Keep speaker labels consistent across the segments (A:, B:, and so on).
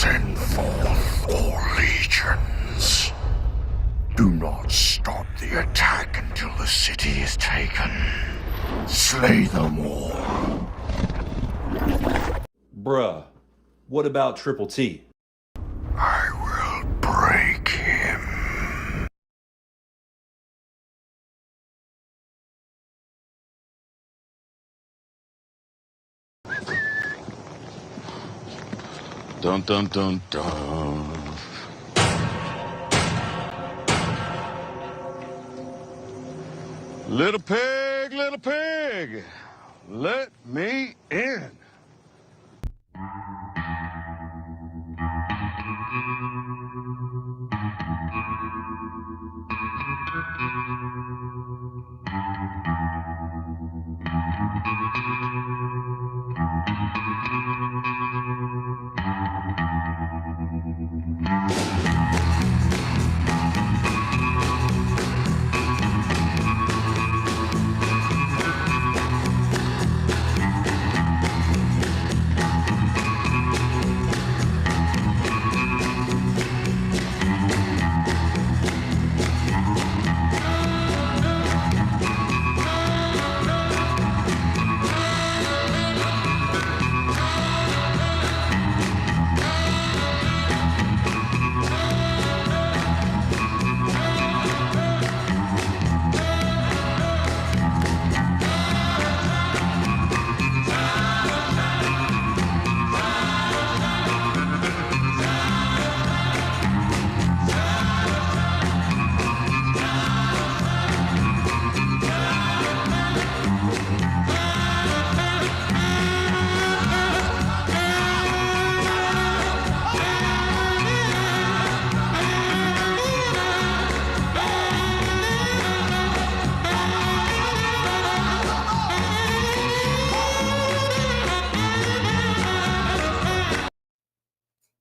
A: Send forth all legions. Do not stop the attack until the city is taken. Slay them all.
B: Bruh, what about Triple T?
A: I will break him.
C: Dun dun dun dun. Little pig, let me in.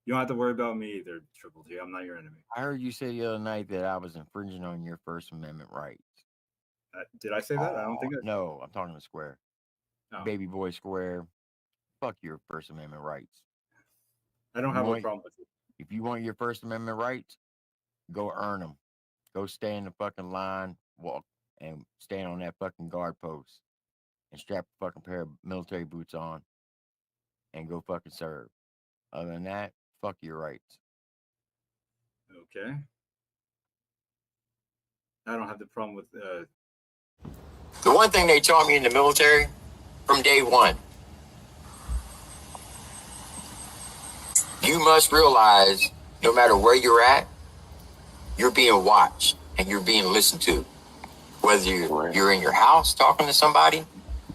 D: You don't have to worry about me either, Triple T. I'm not your enemy.
E: I heard you say the other night that I was infringing on your First Amendment rights.
D: Did I say that? I don't think I.
E: No, I'm talking to Square.
D: No.
E: Baby boy Square. Fuck your First Amendment rights.
D: I don't have a problem with it.
E: If you want your First Amendment rights, go earn them. Go stand in the fucking line, walk, and stand on that fucking guard post, and strap a fucking pair of military boots on, and go fucking serve. Other than that, fuck your rights.
D: Okay. I don't have the problem with.
F: The one thing they taught me in the military from day one, you must realize no matter where you're at, you're being watched and you're being listened to. Whether you're in your house talking to somebody,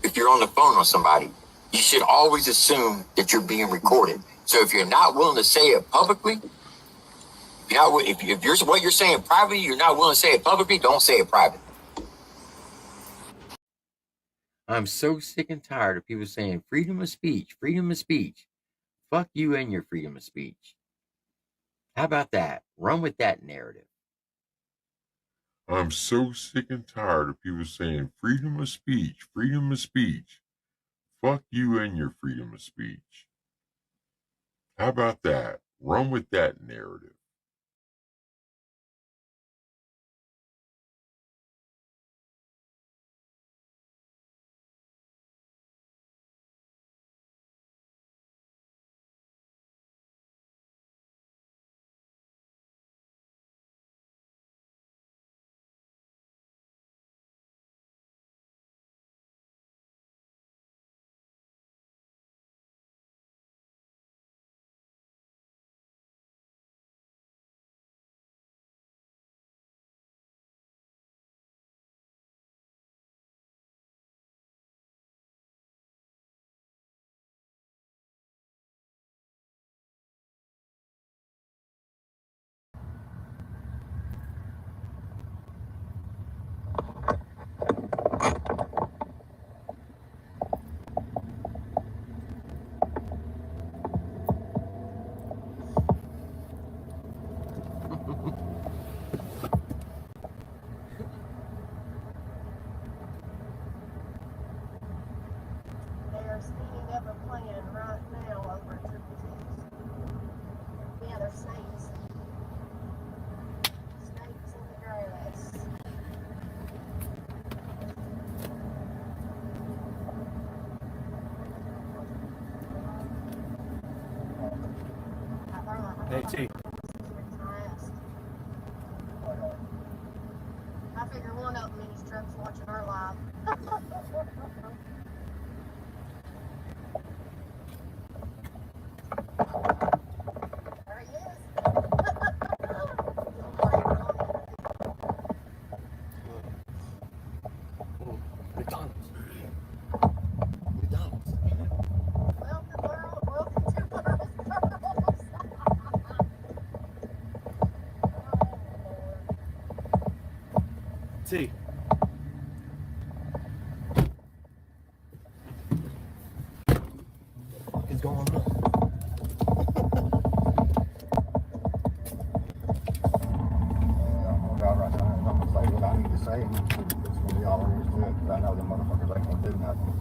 F: if you're on the phone with somebody, you should always assume that you're being recorded. So if you're not willing to say it publicly, if you're what you're saying privately, you're not willing to say it publicly, don't say it privately.
E: I'm so sick and tired of people saying freedom of speech, freedom of speech. Fuck you and your freedom of speech. How about that? Run with that narrative.
G: I'm so sick and tired of people saying freedom of speech, freedom of speech. Fuck you and your freedom of speech. How about that? Run with that narrative.
H: Hey, T.
I: I figure one of them in his truck's watching our live. There he is.
H: McDonald's.
I: Welcome, world. Welcome to World.
H: T. What is going on?
J: Right now, I'm gonna say what I need to say, and it's gonna be all there is to it, 'cause I know the motherfuckers ain't gonna do nothing.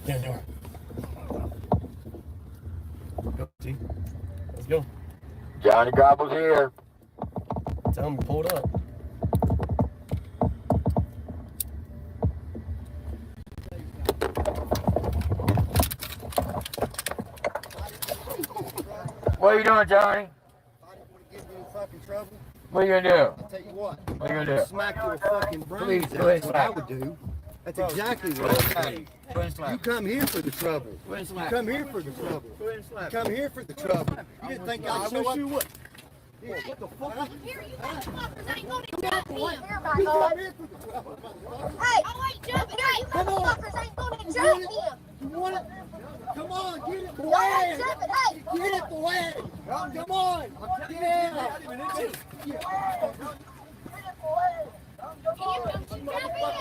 H: Yeah, door. Go, T. Let's go.
E: Johnny Gobble's here.
H: Tell him to pull it up.
E: What are you doing, Johnny? What are you gonna do?
J: I'll tell you what.
E: What are you gonna do?
J: Smack your fucking brains
E: Please,
J: out.
E: go ahead,
J: That's what I
E: slap.
J: would do. That's exactly what I would do.
E: Go ahead and slap.
J: You come here for the trouble.
E: Go ahead and
J: You
E: slap.
J: come here for the trouble.
E: Go ahead and slap.
J: Come here for the trouble. You didn't think I'd show up?
I: Here, you motherfuckers ain't gonna jump him. Here,
J: You
I: my
J: come
I: God.
J: here for the trouble, motherfucker.
I: Hey, I ain't jumping. Hey, you motherfuckers ain't gonna jump him.
J: You want it? Come on, get it the
I: Y'all ain't
J: way.
I: jumping. Hey,
J: Get it the way. Come on. Yeah.
I: Tim, don't you jump in.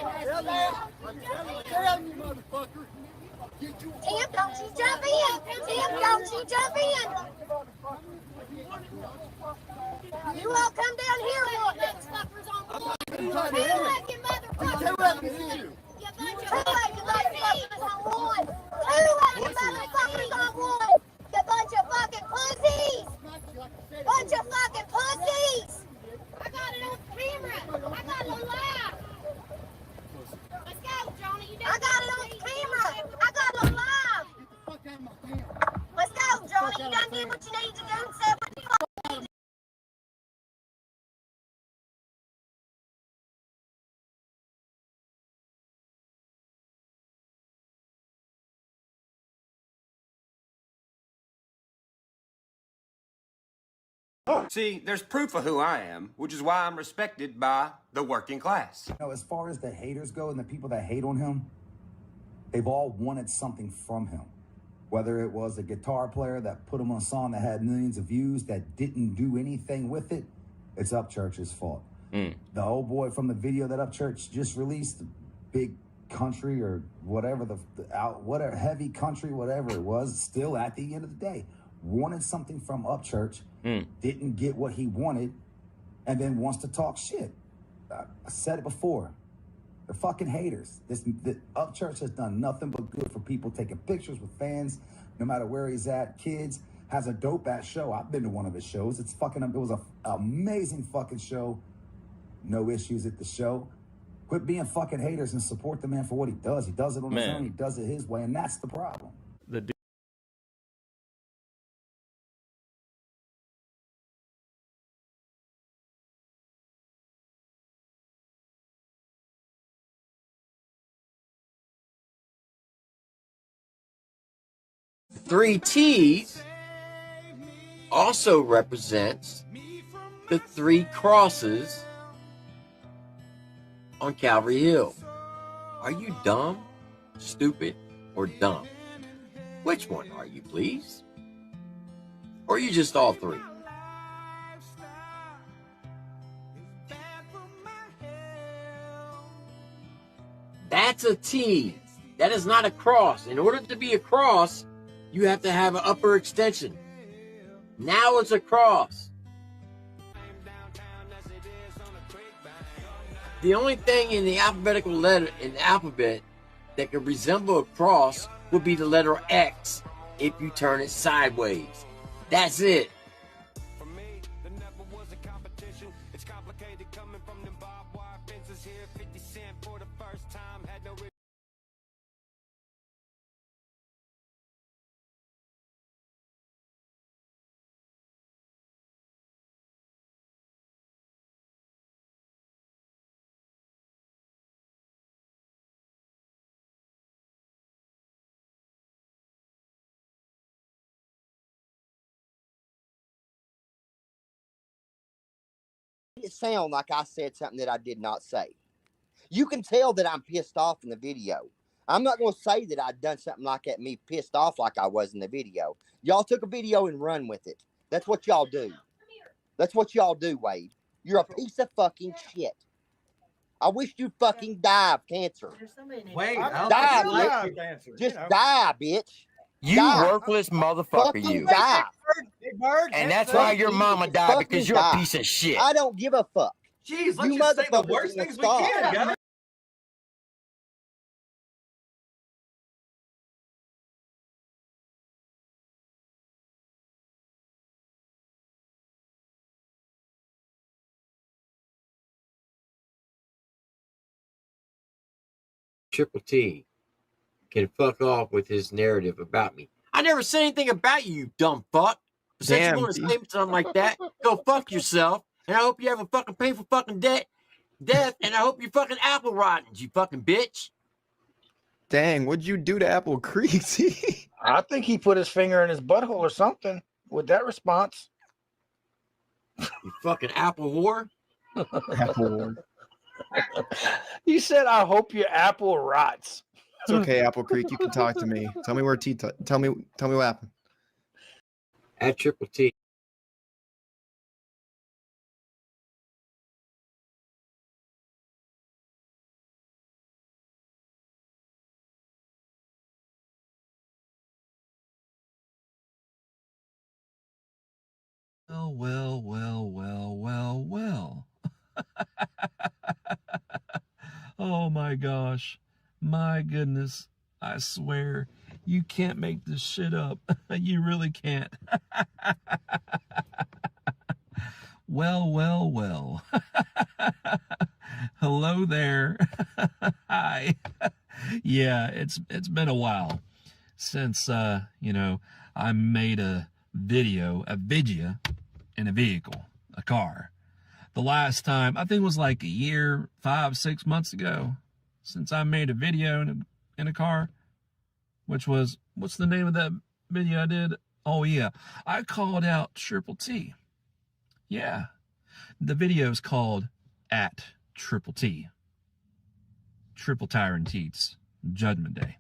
J: Tell you, motherfucker. Get you.
I: Tim, don't you jump in. Tim, don't you jump in. You all come down here, motherfuckers on one. Two-legged motherfuckers. You bunch of two-legged motherfuckers on one. Two-legged motherfuckers on one. You bunch of fucking pussies. Bunch of fucking pussies. I got it on camera. I got it on live. Let's go, Johnny. You I got it on camera. I got it on live. Let's go, Johnny. You done did what you need to do and said what you fucking need to do.
K: See, there's proof of who I am, which is why I'm respected by the working class.
L: You know, as far as the haters go and the people that hate on him, they've all wanted something from him. Whether it was a guitar player that put him on a song that had millions of views that didn't do anything with it, it's Upchurch's fault. The old boy from the video that Upchurch just released, Big Country or whatever, whatever heavy country, whatever it was, still at the end of the day, wanted something from Upchurch, didn't get what he wanted, and then wants to talk shit. I said it before. They're fucking haters. The Upchurch has done nothing but good for people taking pictures with fans, no matter where he's at. Kids, has a dope ass show. I've been to one of his shows. It was an amazing fucking show. No issues at the show. Quit being fucking haters and support the man for what he does. He does it on his own. He does it his way, and that's the problem.
E: StReeTs also represents the three crosses on Calvary Hill. Are you dumb, stupid, or dumb? Which one are you, please? Or are you just all three? That's a T. That is not a cross. In order to be a cross, you have to have an upper extension. Now it's a cross. The only thing in the alphabetical letter in the alphabet that could resemble a cross would be the letter X if you turn it sideways. That's it.
K: complicated coming from them barbed wire fences here. 50 Cent for the first time had no.
M: It sound like I said something that I did not say. You can tell that I'm pissed off in the video. I'm not going to say that I'd done something like that, me pissed off like I was in the video. Y'all took a video and run with it. That's what y'all do. That's what y'all do, Wade. You're a piece of fucking shit. I wish you fucking die of cancer.
N: Wait,
M: die, bitch. Just die, bitch.
E: You
M: die.
E: workless motherfucker,
M: Fucking
E: you.
M: die.
E: And that's why your mama died, because you're a piece of shit.
M: I don't give a fuck.
N: Jeez, let's
M: You
N: just say the
M: motherfuckers
N: worst
M: gonna
N: things we
M: stop.
N: can, guys.
E: Triple T can fuck off with his narrative about me. I never said anything about you, you dumb fuck. Since you want to say something like that, go fuck yourself. And I hope you have a fucking painful fucking death. And I hope you're fucking apple rotten, you fucking bitch.
O: Dang, what'd you do to Apple Creek?
P: I think he put his finger in his butthole or something with that response.
E: You fucking apple whore.
O: Apple whore.
P: You said, "I hope your apple rots."
O: It's okay, Apple Creek. You can talk to me. Tell me where tell me what happened.
E: At Triple T.
B: Well. Oh my gosh. My goodness. I swear. You can't make this shit up. You really can't. Well. Hello there. Hi. Yeah, it's been a while since I made a video in a vehicle, a car. The last time, I think it was like a year, 5-6 months ago, since I made a video in a car, which was, what's the name of that video I did? Oh yeah, I called out Triple T. Yeah, the video is called At Triple T. Triple Tyrant Teats Judgment Day,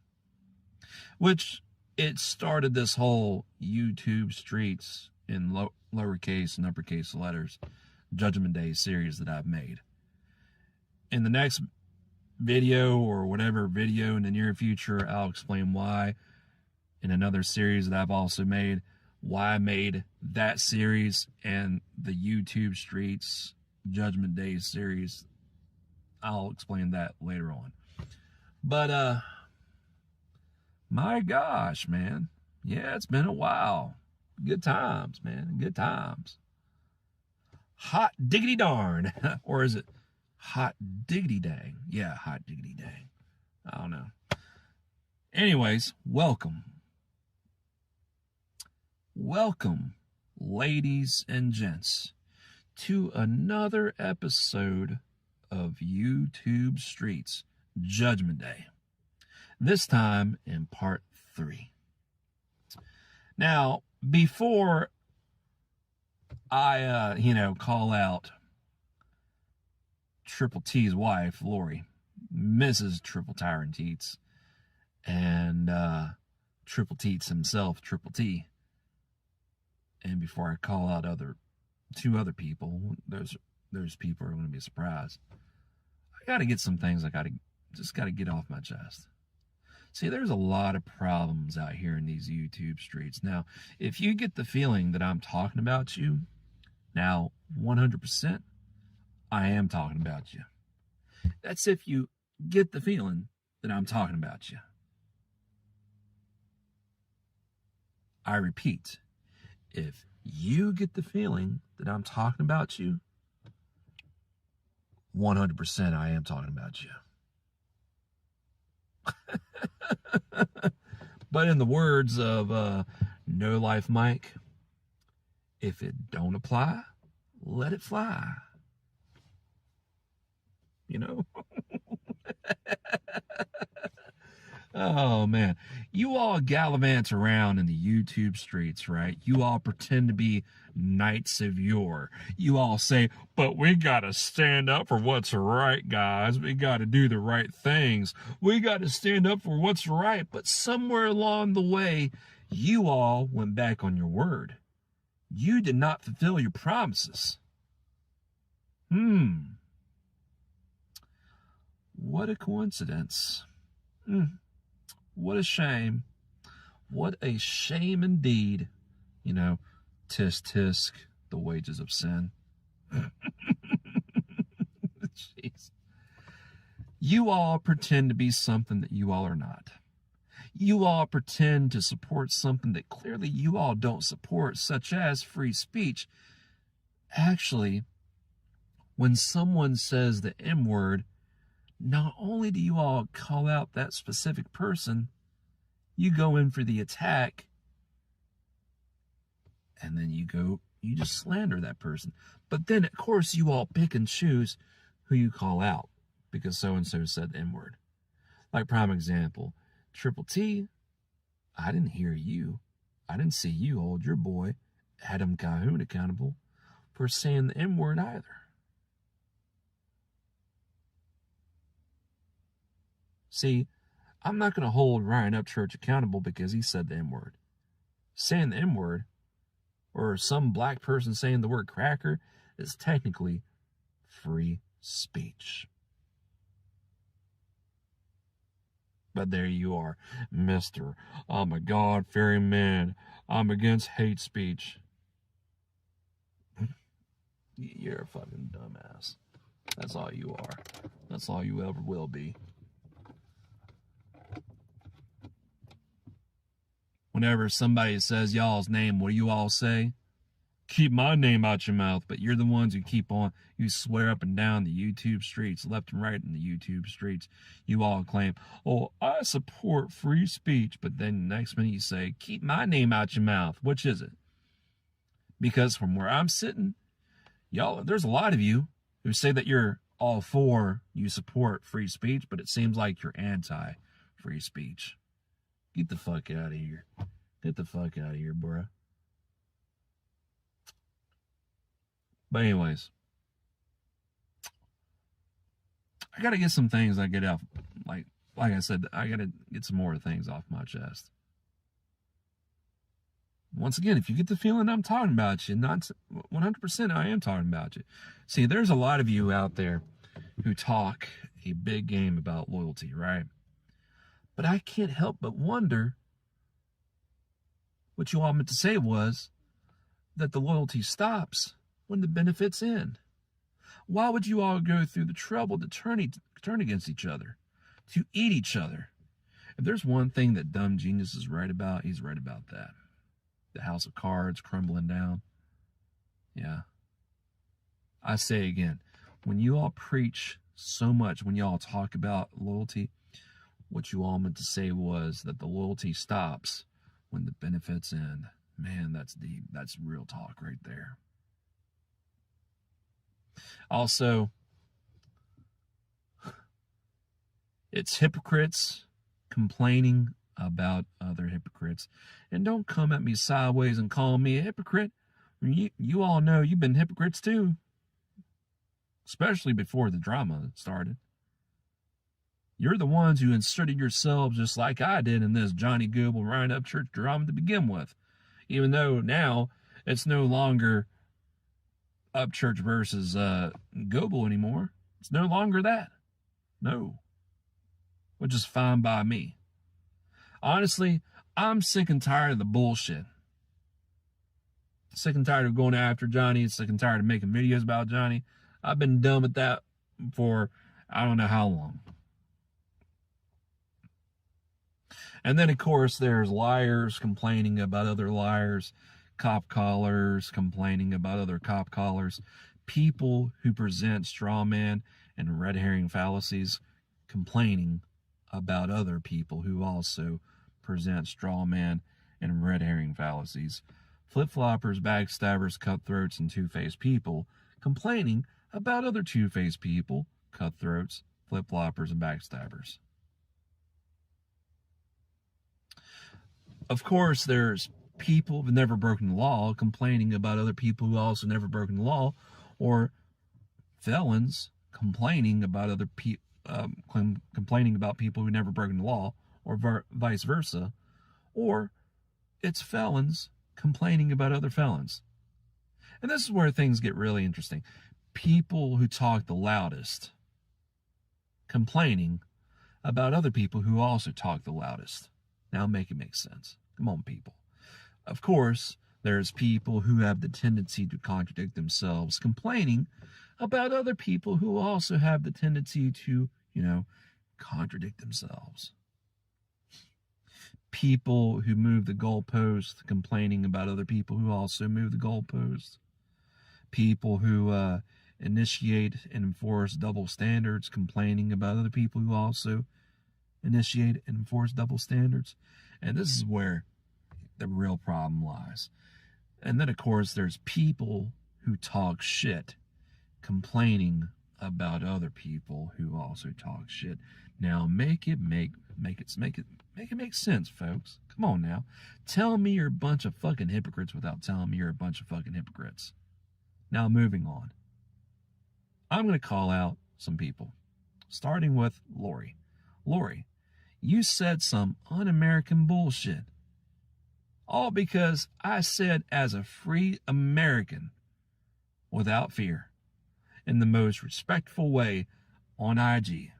B: which it started this whole YouTube streets in lowercase and uppercase letters Judgment Day series that I've made. In the next video or whatever video in the near future, I'll explain why in another series that I've also made, why I made that series and the YouTube streets Judgment Day series. I'll explain that later on. But my gosh, man. Yeah, it's been a while. Good times, man. Good times. Hot diggity darn. Or is it hot diggity dang? Yeah, hot diggity dang. I don't know. Anyways, welcome. Welcome, ladies and gents, to another episode of YouTube Streets Judgment Day. This time in part 3. Now, before I, call out Triple T's wife, Lori, Mrs. Triple Tyrant Teats, and Triple Teats himself, Triple T, and before I call out two other people, those people are going to be surprised. I got to get some things I got to get off my chest. See, there's a lot of problems out here in these YouTube streets. Now, if you get the feeling that I'm talking about you, now 100%, I am talking about you. That's if you get the feeling that I'm talking about you. I repeat, if you get the feeling that I'm talking about you, 100% I am talking about you. But in the words of No Life Mike, if it don't apply, let it fly. You know? Oh, man. You all gallivant around in the YouTube streets, right? You all pretend to be knights of yore. You all say, but we got to stand up for what's right, guys. We got to do the right things. We got to stand up for what's right. But somewhere along the way, you all went back on your word. You did not fulfill your promises. What a coincidence. What a shame. What a shame indeed. You know, tisk tisk, the wages of sin. Jeez. You all pretend to be something that you all are not. You all pretend to support something that clearly you all don't support, such as free speech. Actually, when someone says the M-word, not only do you all call out that specific person, you go in for the attack, and then you just slander that person. But then, of course, you all pick and choose who you call out, because so-and-so said the M-word. Like, prime example, Triple T, I didn't hear you. I didn't see you hold your boy, Adam Calhoun, accountable for saying the M-word either. See, I'm not going to hold Ryan Upchurch accountable because he said the M-word. Saying the M-word, or some black person saying the word cracker, is technically free speech. But there you are, Mr. I'm a God-fearing man. I'm against hate speech. You're a fucking dumbass. That's all you are. That's all you ever will be. Whenever somebody says y'all's name, what do you all say? Keep my name out your mouth. But you're the ones who you swear up and down the YouTube streets, left and right in the YouTube streets. You all claim, oh, I support free speech. But then the next minute you say, keep my name out your mouth. Which is it? Because from where I'm sitting, y'all, there's a lot of you who say that you're all for, you support free speech, but it seems like you're anti-free speech. Get the fuck out of here. Get the fuck out of here, bruh. But anyways, I gotta get some things I get off. Like I said, I gotta get some more things off my chest. Once again, if you get the feeling I'm talking about you, not 100% I am talking about you. See, there's a lot of you out there who talk a big game about loyalty, right? But I can't help but wonder what you all meant to say was that the loyalty stops when the benefits end. Why would you all go through the trouble to turn against each other, to eat each other? If there's one thing that Dumb Genius is right about, he's right about that. The house of cards crumbling down. Yeah. I say again, when you all preach so much, when you all talk about loyalty, what you all meant to say was that the loyalty stops when the benefits end. Man, that's deep. That's real talk right there. Also, it's hypocrites complaining about other hypocrites. And don't come at me sideways and call me a hypocrite. You all know you've been hypocrites too. Especially before the drama started. You're the ones who inserted yourselves just like I did in this Johnny Goble, Ryan Upchurch drama to begin with. Even though now it's no longer Upchurch versus Goble anymore. It's no longer that. No. Which is fine by me. Honestly, I'm sick and tired of the bullshit. Sick and tired of going after Johnny. Sick and tired of making videos about Johnny. I've been done with that for I don't know how long. And then, of course, there's liars complaining about other liars, cop callers complaining about other cop callers, people who present straw man and red herring fallacies complaining about other people who also present straw man and red herring fallacies. Flip-floppers, backstabbers, cutthroats, and two-faced people complaining about other two-faced people, cutthroats, flip-floppers, and backstabbers. Of course, there's people who've never broken the law complaining about other people who also never broken the law, or felons complaining about other people, complaining about people who never broken the law, or vice versa, or it's felons complaining about other felons. And this is where things get really interesting. People who talk the loudest complaining about other people who also talk the loudest. Now make it make sense. Come on, people. Of course, there's people who have the tendency to contradict themselves, complaining about other people who also have the tendency to, contradict themselves. People who move the goalpost, complaining about other people who also move the goalpost. People who initiate and enforce double standards, complaining about other people who also initiate and enforce double standards. And this is where the real problem lies. And then, of course, there's people who talk shit, complaining about other people who also talk shit. Now, make it make sense, folks. Come on now. Tell me you're a bunch of fucking hypocrites without telling me you're a bunch of fucking hypocrites. Now, moving on. I'm going to call out some people, starting with Lori. Lori, you said some un-American bullshit. All because I said, as a free American, without fear, in the most respectful way on IG,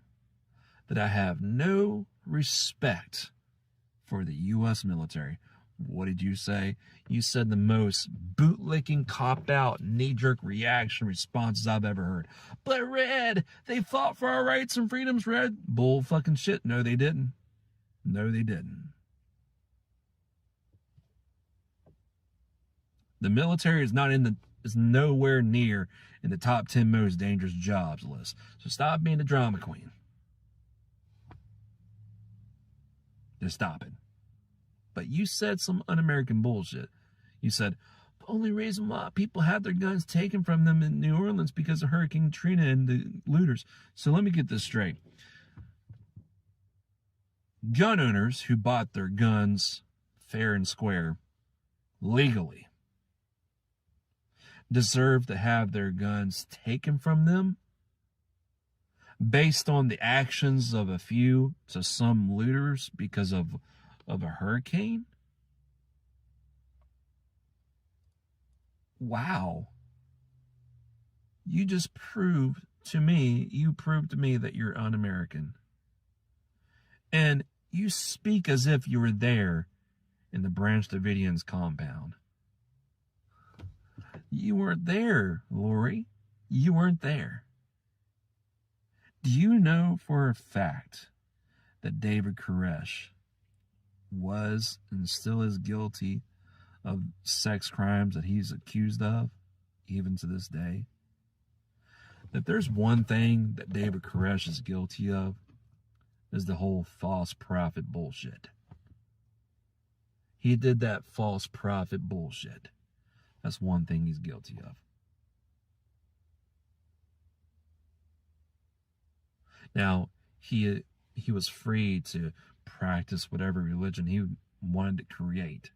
B: that I have no respect for the U.S. military. What did you say? You said the most bootlicking, copped-out, knee-jerk reaction responses I've ever heard. But Red, they fought for our rights and freedoms, Red. Bull fucking shit. No, they didn't. No, they didn't. The military is nowhere near in the top 10 most dangerous jobs list. So stop being a drama queen. Just stop it. But you said some un-American bullshit. You said, the only reason why people had their guns taken from them in New Orleans because of Hurricane Katrina and the looters. So let me get this straight. Gun owners who bought their guns fair and square, legally, deserve to have their guns taken from them based on the actions of a few to some looters because of a hurricane? Wow. You proved to me that you're un-American. And you speak as if you were there in the Branch Davidians compound. You weren't there, Lori. You weren't there. Do you know for a fact that David Koresh was and still is guilty of sex crimes that he's accused of, even to this day? If there's one thing that David Koresh is guilty of, is the whole false prophet bullshit. He did that false prophet bullshit. That's one thing he's guilty of. Now, he was free to practice whatever religion he wanted to create.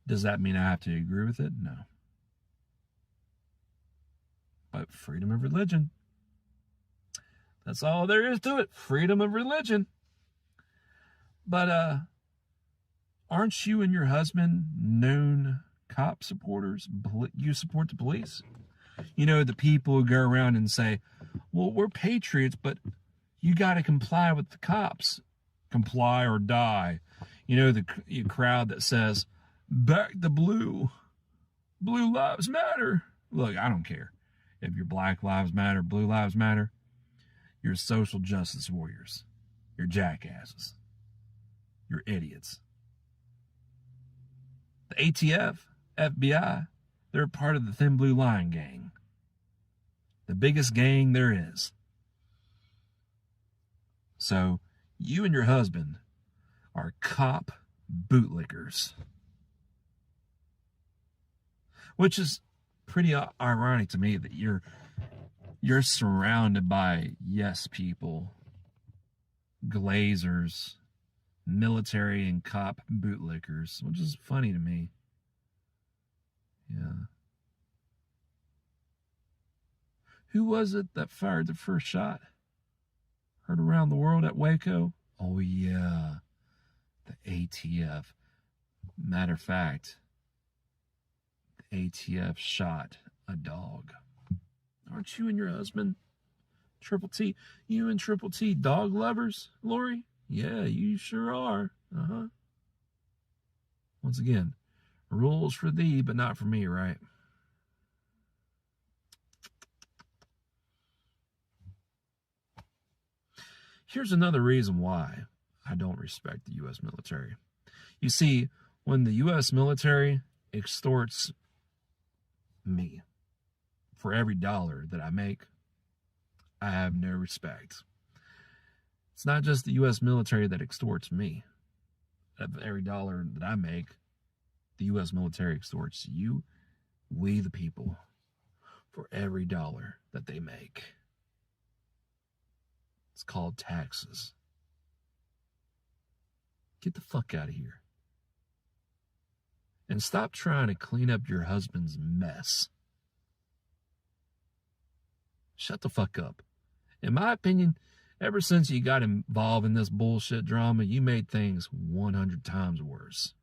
B: Does that mean I have to agree with it? No. But freedom of religion. That's all there is to it. Freedom of religion. But aren't you and your husband known cop supporters? You support the police? You know, the people who go around and say, well, we're patriots, but you got to comply with the cops. Comply or die. You know, the crowd that says, back the blue. Blue lives matter. Look, I don't care if your Black Lives Matter, Blue Lives Matter. You're social justice warriors. You're jackasses. You're idiots. The ATF, FBI, They're part of the Thin Blue Line gang. The biggest gang there is. So, you and your husband are cop bootlickers. Which is pretty ironic to me that you're surrounded by yes people, glazers, military and cop bootlickers, which is funny to me. Yeah. Who was it that fired the first shot? Heard around the world at Waco? Oh yeah, the ATF. Matter of fact, the ATF shot a dog. Aren't you and your husband, Triple T? You and Triple T dog lovers, Lori? Yeah, you sure are. Uh-huh. Once again, rules for thee, but not for me, right? Here's another reason why I don't respect the U.S. military. You see, when the U.S. military extorts me for every dollar that I make, I have no respect. It's not just the U.S. military that extorts me. Every dollar that I make, the U.S. military extorts you, we the people, for every dollar that they make. It's called taxes. Get the fuck out of here. And stop trying to clean up your husband's mess. Shut the fuck up. In my opinion, ever since you got involved in this bullshit drama, you made things 100 times worse.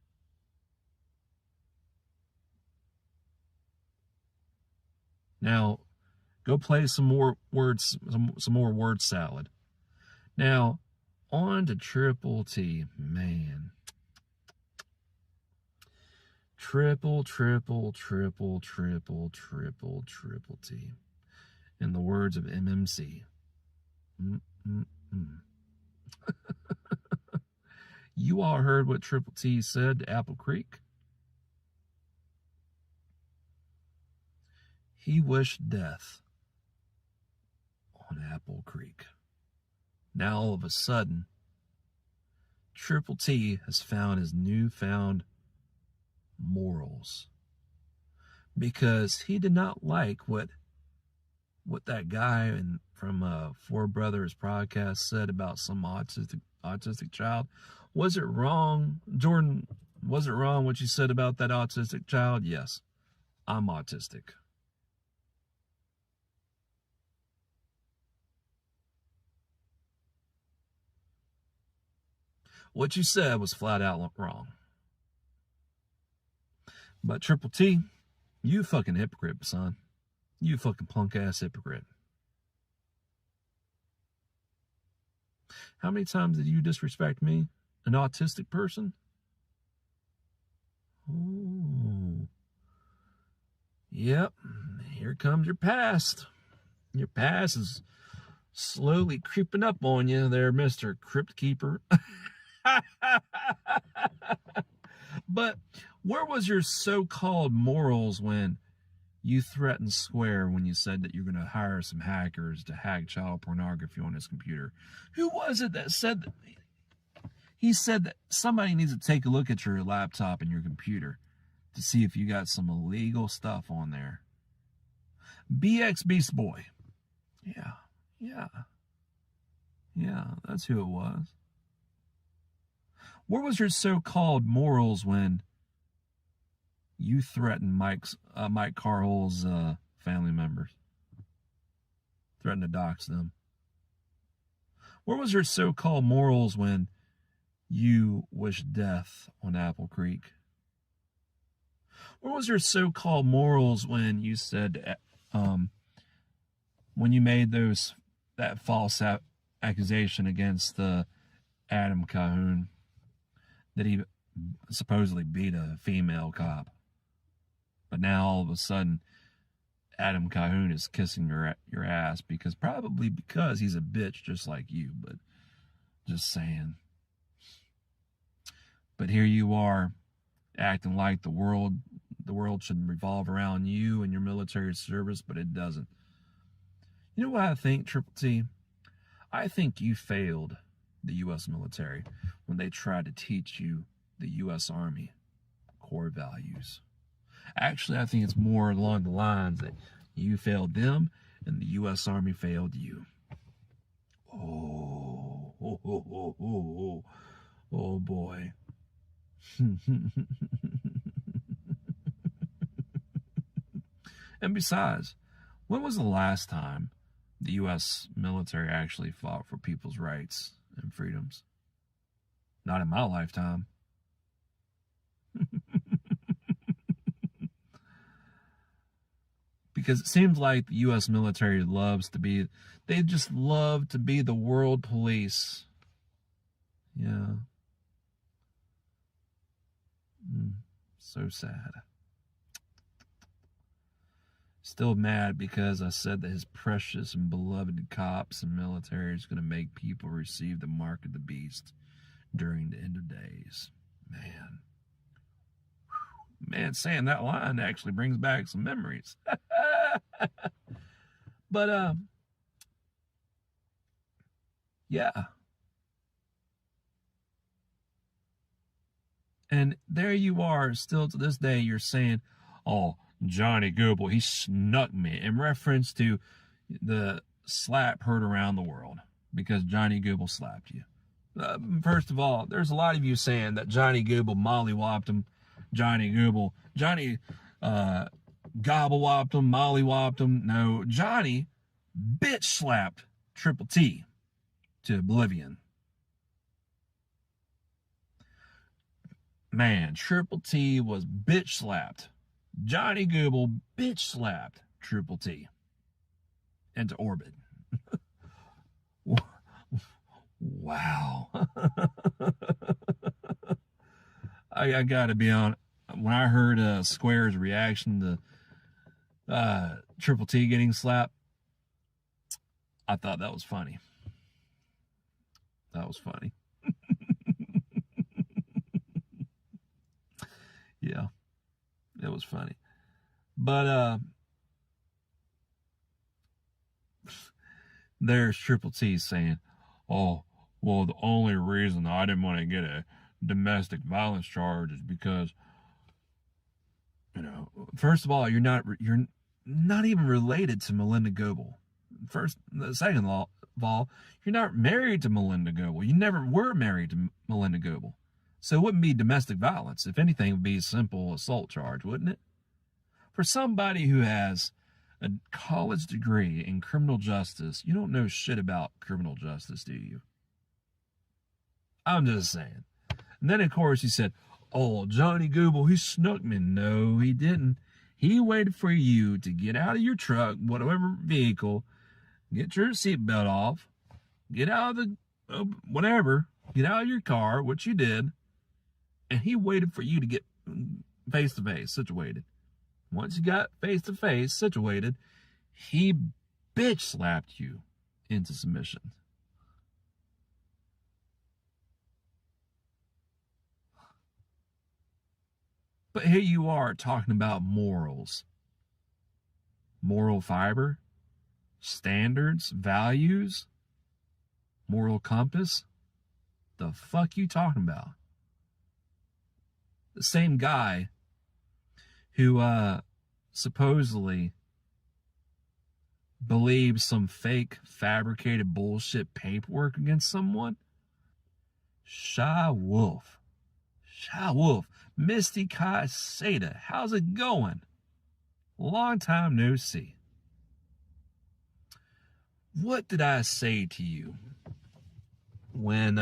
B: Now, go play some more word salad. Now, on to Triple T. Man. Triple T. In the words of MMC. You all heard what Triple T said to Apple Creek? He wished death on Apple Creek. Now all of a sudden, Triple T has found his newfound morals. Because he did not like what that guy from Four Brothers podcast said about some autistic child. Was it wrong, Jordan? Was it wrong what you said about that autistic child? Yes, I'm autistic. What you said was flat out wrong. But Triple T, you fucking hypocrite, son. You fucking punk ass hypocrite. How many times did you disrespect me? An autistic person? Oh. Yep. Here comes your past. Your past is slowly creeping up on you there, Mr. Crypt Keeper. But where was your so-called morals when you threatened swear when you said that you're going to hire some hackers to hack child pornography on his computer? Who was it that said that? He said that somebody needs to take a look at your laptop and your computer to see if you got some illegal stuff on there. BX Beast Boy. Yeah, that's who it was. Where was your so-called morals when you threatened Mike Carhol's family members? Threatened to dox them. Where was your so-called morals when you wished death on Apple Creek? Where was your so-called morals when you said, when you made that false accusation against Adam Cahoon, that he supposedly beat a female cop? But now all of a sudden, Adam Cahoon is kissing your ass probably because he's a bitch just like you, but just saying. But here you are, acting like the world the world should revolve around you and your military service, but it doesn't. You know what I think, Triple T? I think you failed the U.S. military when they tried to teach you the U.S. Army core values. Actually, I think it's more along the lines that you failed them and the U.S. Army failed you. Oh boy. And besides, when was the last time the U.S. military actually fought for people's rights and freedoms? Not in my lifetime. Because it seems like the U.S. military they just love to be the world police. Yeah. So sad. Still mad because I said that his precious and beloved cops and military is going to make people receive the mark of the beast during the end of days. Man, saying that line actually brings back some memories. But, yeah. And there you are, still to this day, you're saying, oh, Johnny Google, he snuck me, in reference to the slap heard around the world because Johnny Google slapped you. First of all, there's a lot of you saying that Johnny Google mollywopped him. Johnny gobblewopped him, mollywopped him. No, Johnny bitch slapped Triple T to oblivion. Man, Triple T was bitch slapped. Johnny Google bitch slapped Triple T into orbit. Wow. I gotta be honest. When I heard Square's reaction to Triple T getting slapped, I thought that was funny. That was funny. Yeah, it was funny. But there's Triple T saying, oh, well, the only reason I didn't want to get a domestic violence charge is because, you know, first of all, you're not even related to Melinda Goebel. Second of all, you're not married to Melinda Goebel. You never were married to Melinda Goebel. So it wouldn't be domestic violence. If anything, it would be a simple assault charge, wouldn't it? For somebody who has a college degree in criminal justice, you don't know shit about criminal justice, do you? I'm just saying. And then, of course, he said, oh, Johnny Google, he snuck me. No, he didn't. He waited for you to get out of your truck, whatever vehicle, get your seatbelt off, get out of the, get out of your car, which you did, and he waited for you to get face-to-face situated. Once you got face-to-face situated, he bitch slapped you into submission. But here you are talking about morals, moral fiber, standards, values, moral compass. The fuck you talking about? The same guy who supposedly believes some fake fabricated bullshit paperwork against someone. Shy Wolf, Misty Kai Seda, how's it going? Long time no see. What did I say to you when,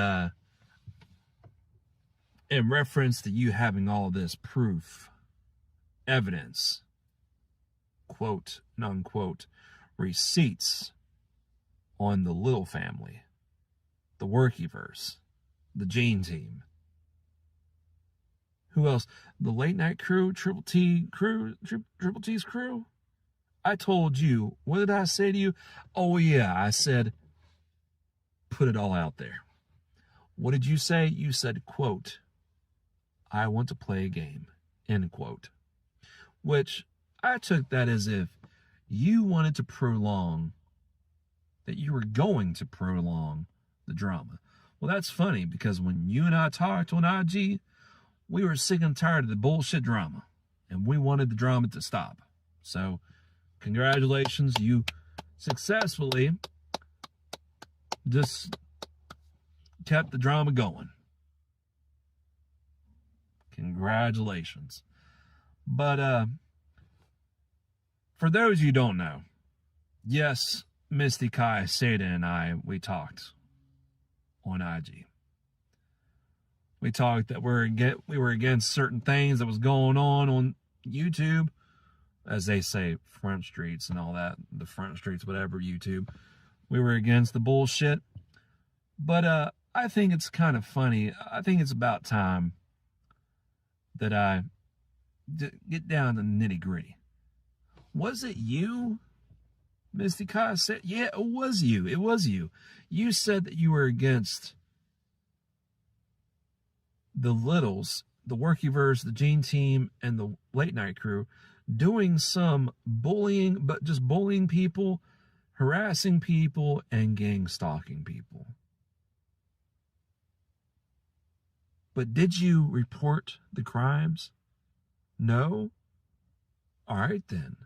B: in reference to you having all this proof, evidence, quote, unquote, receipts on the Little family, the Workyverse, the Gene Team? Who else? The Late Night Crew, Triple T's crew. I told you, what did I say to you? Oh yeah, I said, put it all out there. What did you say? You said, quote, I want to play a game, end quote. which I took that as if you wanted to prolong, that you were going to prolong the drama. Well, that's funny, because when you and I talked on IG, we were sick and tired of the bullshit drama, and we wanted the drama to stop. So, congratulations, you successfully just kept the drama going. Congratulations. But for those you don't know, yes, Misty Kai, Seda, and I, we talked on IG. We talked that we were against certain things that was going on YouTube, as they say, front streets and all that, the front streets, whatever, YouTube. We were against the bullshit. But I think it's kind of funny. I think it's about time that I get down to the nitty gritty. Was it you, Misty Kai said? Yeah, it was you. It was you. You said that you were against the Littles, the Workyverse, the Gene Team, and the Late Night Crew doing some bullying, but just bullying people, harassing people, and gang stalking people. But did you report the crimes? No? All right, then.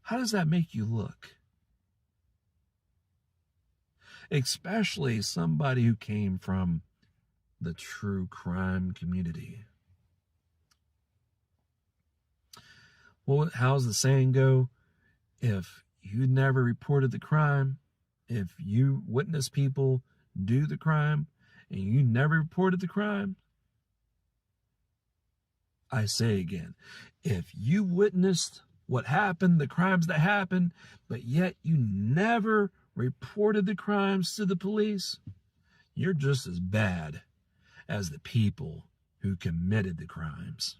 B: How does that make you look? Especially somebody who came from the true crime community. Well, how's the saying go? If you never reported the crime, if you witness people do the crime, and you never reported the crime, I say again, if you witnessed what happened, the crimes that happened, but yet you never reported the crimes to the police, you're just as bad as the people who committed the crimes.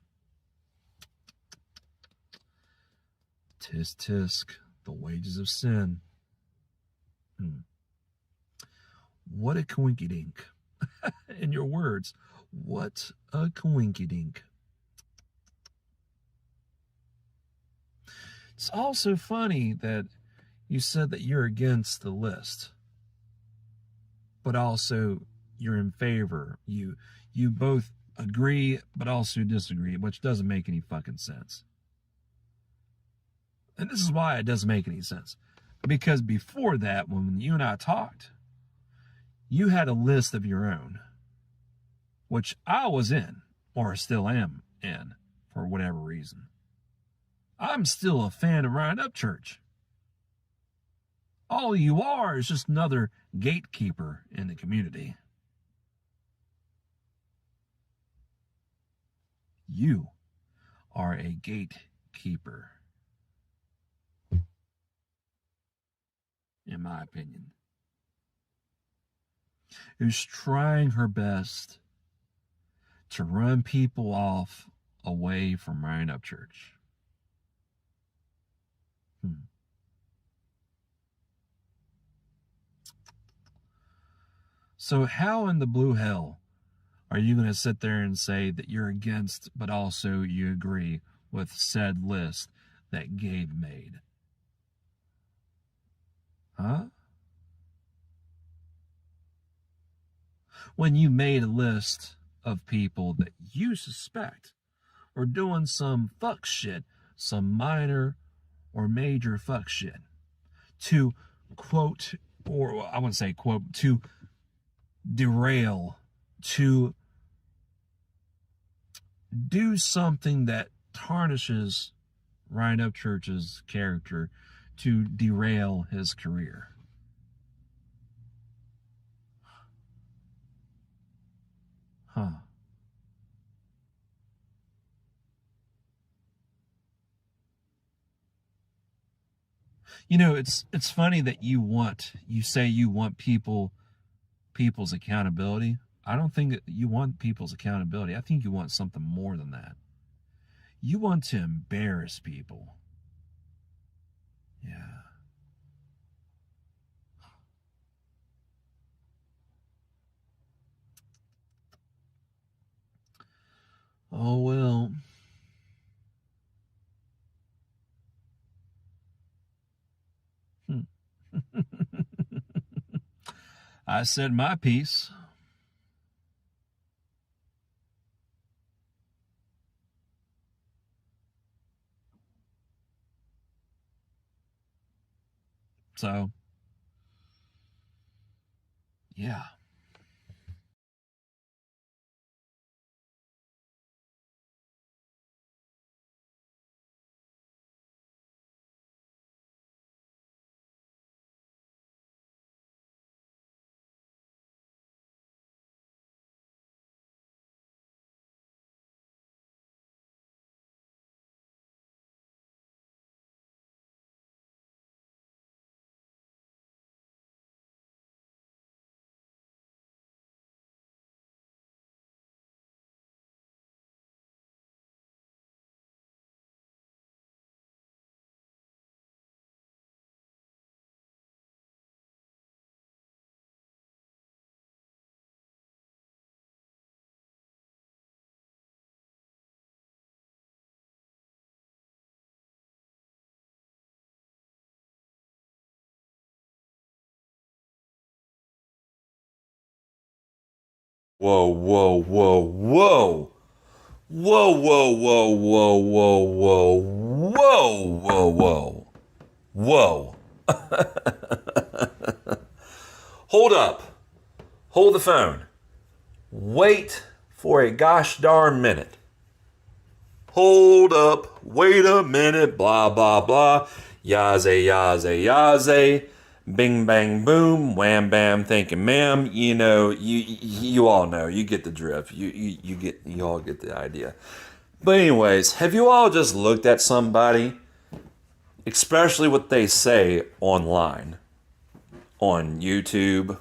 B: Tisk tisk, the wages of sin. What a coinkydink. In your words, what a coinkydink. It's also funny that you said that you're against the list, but also you're in favor. You both agree, but also disagree, which doesn't make any fucking sense. And this is why it doesn't make any sense. Because before that, when you and I talked, you had a list of your own, which I was in, or still am in, for whatever reason. I'm still a fan of Ryan Upchurch. All you are is just another gatekeeper in the community. You are a gatekeeper, in my opinion, who's trying her best to run people off away from Ryan Upchurch. So how in the blue hell are you going to sit there and say that you're against, but also you agree with said list that Gabe made? Huh? When you made a list of people that you suspect are doing some fuck shit, some minor or major fuck shit, to quote, or I wouldn't say quote, to derail, to do something that tarnishes Ryan Upchurch's character, to derail his career. Huh. You know, it's funny that you say you want people's accountability. I don't think that you want people's accountability. I think you want something more than that. You want to embarrass people. Yeah. Oh, well. I said my piece. So, yeah.
N: Whoa, whoa, whoa, whoa. Whoa, whoa, whoa, whoa, whoa, whoa, whoa, whoa, whoa. Hold up. Hold the phone. Wait for a gosh darn minute. Hold up. Wait a minute. Blah, blah, blah. Yaze, yaze, yaze. Bing, bang, boom. Wham, bam, thank you, ma'am. You know, you all know. You get the drift. You all get the idea. But anyways, have you all just looked at somebody, especially what they say online, on YouTube,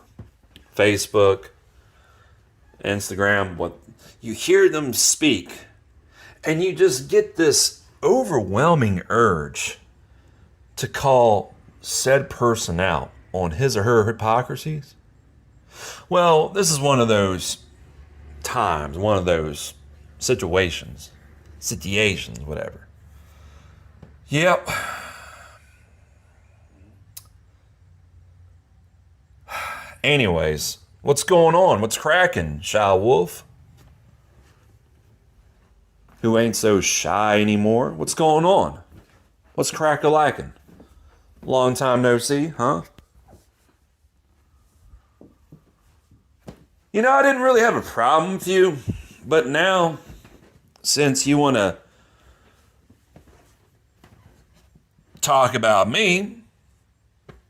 N: Facebook, Instagram, what you hear them speak, and you just get this overwhelming urge to call said person out on his or her hypocrisies? Well, this is one of those times, one of those situations, whatever. Yep. Anyways, what's going on? What's cracking, Shy Wolf? Who ain't so shy anymore? What's going on? What's crack-a-lackin'? Long time no see, huh? You know, I didn't really have a problem with you, but now, since you want to talk about me,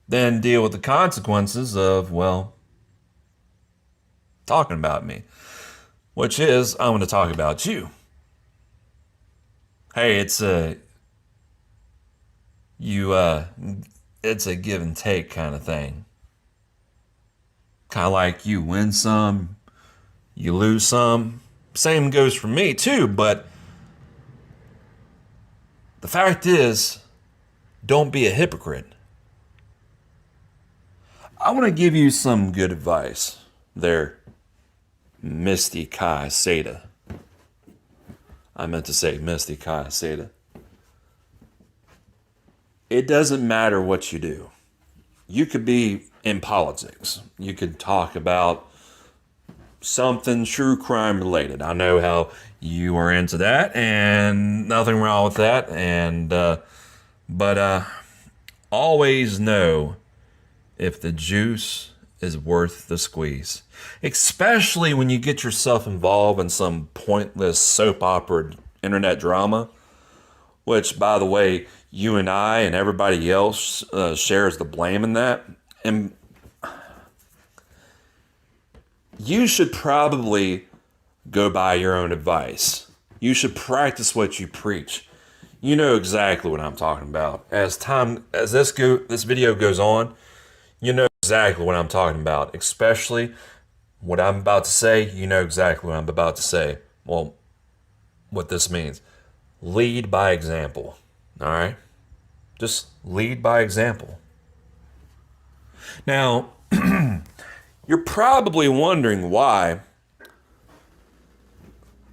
N: then deal with the consequences of, well, talking about me. Which is, I'm going to talk about you. Hey, it's a give and take kind of thing. Kind of like you win some, you lose some. Same goes for me too, but the fact is, don't be a hypocrite. I want to give you some good advice there, Misty Kai Seda. I meant to say Misty Kai Seda. It doesn't matter what you do. You could be in politics. You could talk about something true crime related. I know how you are into that, and nothing wrong with that. But always know if the juice is worth the squeeze. Especially when you get yourself involved in some pointless soap opera internet drama, which, by the way, you and I and everybody else shares the blame in that. And you should probably go by your own advice. You should practice what you preach. You know exactly what I'm talking about. As this video goes on, you know exactly what I'm talking about. Especially what I'm about to say, you know exactly what I'm about to say. Well, what this means. Lead by example. All right? Just lead by example. Now, you're probably wondering why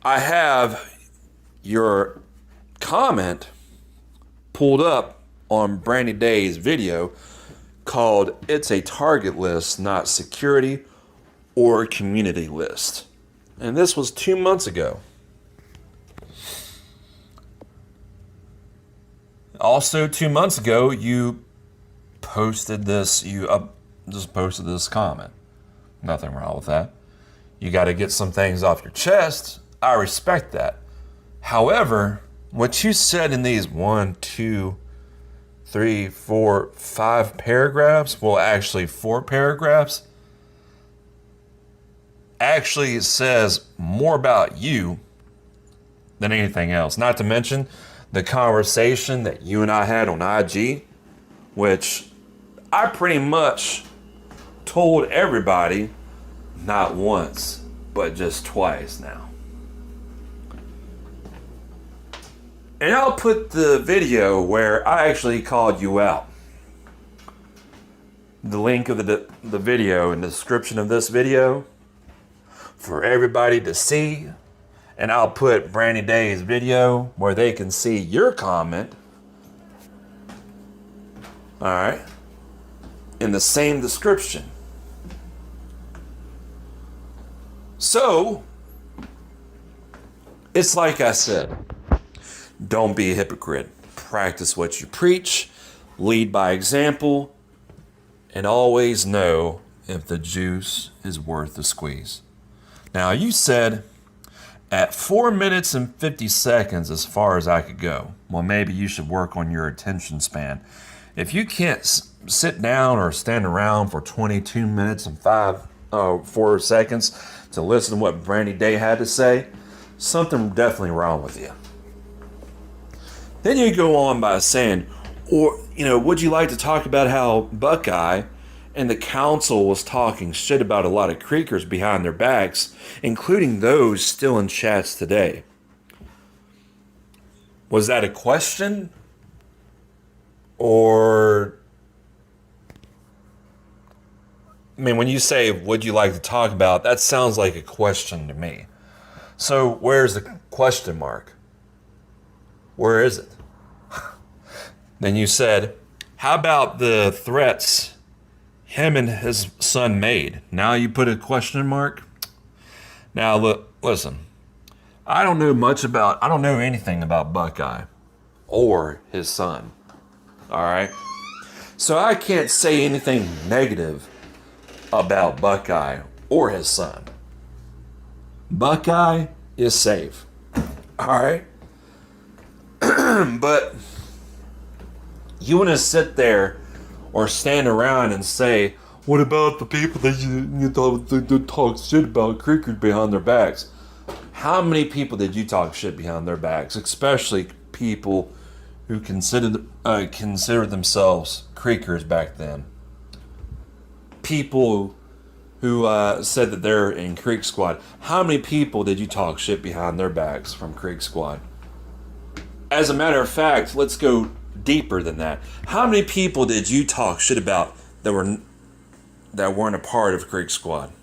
N: I have your comment pulled up on Brandy Day's video called It's a Target List, Not Security or Community List. And this was 2 months ago. Also, 2 months ago, you posted this, just posted this comment. Nothing wrong with that. You got to get some things off your chest. I respect that. However, what you said in these 1, 2, 3, 4, 5 paragraphs, well, actually 4 paragraphs, actually says more about you than anything else. Not to mention the conversation that you and I had on IG, which I pretty much told everybody not once, but just twice now. And I'll put the video where I actually called you out. The link of the video in the description of this video for everybody to see. And I'll put Brandy Day's video where they can see your comment. All right. In the same description. So, it's like I said. Don't be a hypocrite. Practice what you preach. Lead by example. And always know if the juice is worth the squeeze. Now, you said at 4 minutes and 50 seconds as far as I could go. Well, maybe you should work on your attention span. If you can't sit down or stand around for 22 minutes and 4 seconds to listen to what Brandy Day had to say, something definitely wrong with you. Then you go on by saying, or, would you like to talk about how Buckeye and the council was talking shit about a lot of creekers behind their backs, including those still in chats today? Was that a question? Or, when you say, would you like to talk about, that sounds like a question to me. So where's the question mark? Where is it? Then you said, how about the threats him and his son made? Now you put a question mark? Now listen, I don't know anything about Buckeye or his son. All right? So I can't say anything negative about Buckeye or his son. Buckeye is safe. All right? But you want to sit there or stand around and say, what about the people that you thought that talk shit about creekers behind their backs? How many people did you talk shit behind their backs? Especially people who considered themselves creekers back then. People who said that they're in Creek Squad. How many people did you talk shit behind their backs from Creek Squad? As a matter of fact, let's go deeper than that. How many people did you talk shit about that weren't a part of Creek Squad?